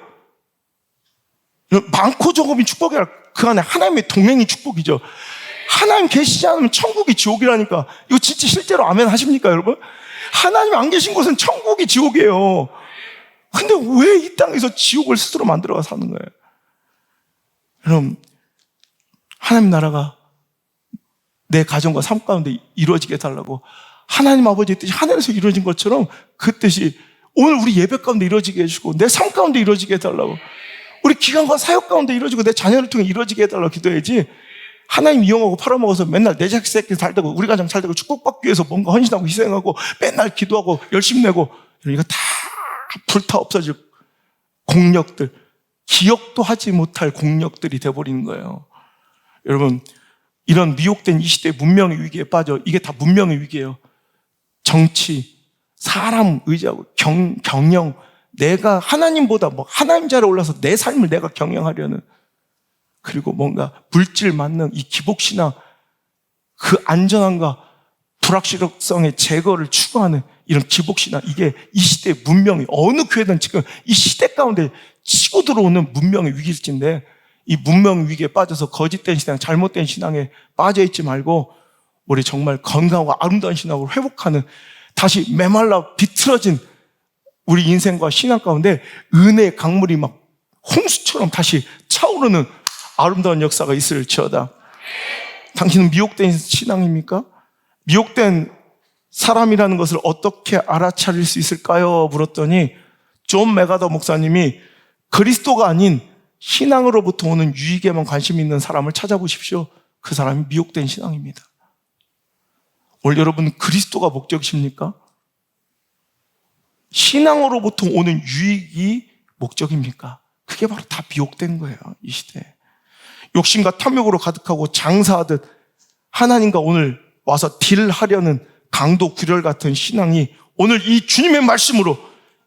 많고 적음이 축복이 아니라 그 안에 하나님의 동행이 축복이죠. 하나님 계시지 않으면 천국이 지옥이라니까. 이거 진짜 실제로 아멘 하십니까 여러분? 하나님 안 계신 곳은 천국이 지옥이에요. 근데 왜 이 땅에서 지옥을 스스로 만들어가 사는 거예요? 여러분, 하나님 나라가 내 가정과 삶 가운데 이루어지게 해달라고 하나님 아버지의 뜻이 하늘에서 이루어진 것처럼 그 뜻이 오늘 우리 예배 가운데 이루어지게 해주고 내 삶 가운데 이루어지게 해달라고 우리 기관과 사역 가운데 이루어지고 내 자녀를 통해 이루어지게 해달라고 기도해야지 하나님 이용하고 팔아먹어서 맨날 내 자식 새끼 잘 되고 우리 가정 잘 되고 축복받기 위해서 뭔가 헌신하고 희생하고 맨날 기도하고 열심히 내고 이거 다 불타 없어질 공력들, 기억도 하지 못할 공력들이 돼버리는 거예요. 여러분, 이런 미혹된 이 시대의 문명의 위기에 빠져. 이게 다 문명의 위기예요. 정치, 사람 의지하고 경영, 내가 하나님보다 하나님 자리에 올라서 내 삶을 내가 경영하려는, 그리고 뭔가 물질 만능 이 기복신앙, 그 안전함과 불확실성의 제거를 추구하는 이런 기복신앙, 이게 이 시대의 문명이 어느 교회든 지금 이 시대 가운데 치고 들어오는 문명의 위기일진데, 이 문명 위기에 빠져서 거짓된 신앙, 잘못된 신앙에 빠져있지 말고 우리 정말 건강하고 아름다운 신앙으로 회복하는, 다시 메말라 비틀어진 우리 인생과 신앙 가운데 은혜의 강물이 막 홍수처럼 다시 차오르는 아름다운 역사가 있을지어다. 당신은 미혹된 신앙입니까? 미혹된 사람이라는 것을 어떻게 알아차릴 수 있을까요? 물었더니 존 메가더 목사님이 그리스도가 아닌 신앙으로부터 오는 유익에만 관심 있는 사람을 찾아보십시오. 그 사람이 미혹된 신앙입니다. 오늘 여러분 그리스도가 목적이십니까? 신앙으로부터 오는 유익이 목적입니까? 그게 바로 다 미혹된 거예요, 이 시대에. 욕심과 탐욕으로 가득하고 장사하듯 하나님과 오늘 와서 딜하려는 강도 구렬 같은 신앙이 오늘 이 주님의 말씀으로,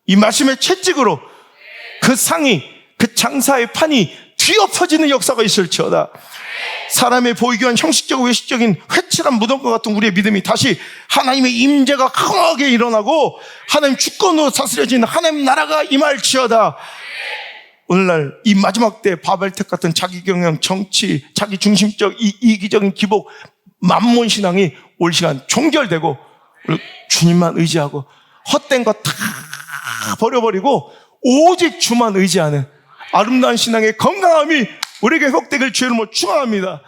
이 말씀의 채찍으로 그 상이, 그 장사의 판이 뒤엎어지는 역사가 있을지어다. 사람의 보이기 위한 형식적이고 외식적인 회칠한 무덤과 같은 우리의 믿음이 다시 하나님의 임재가 강하게 일어나고 하나님 주권으로 다스려진 하나님 나라가 임할지어다. 오늘날 이 마지막 때 바벨탑 같은 자기 경영, 정치, 자기 중심적 이기적인 기복, 만몬 신앙이 올 시간 종결되고 주님만 의지하고 헛된 거 다 버려버리고 오직 주만 의지하는 아름다운 신앙의 건강함이 우리에게 회복되길 주의 이름으로 축원합니다.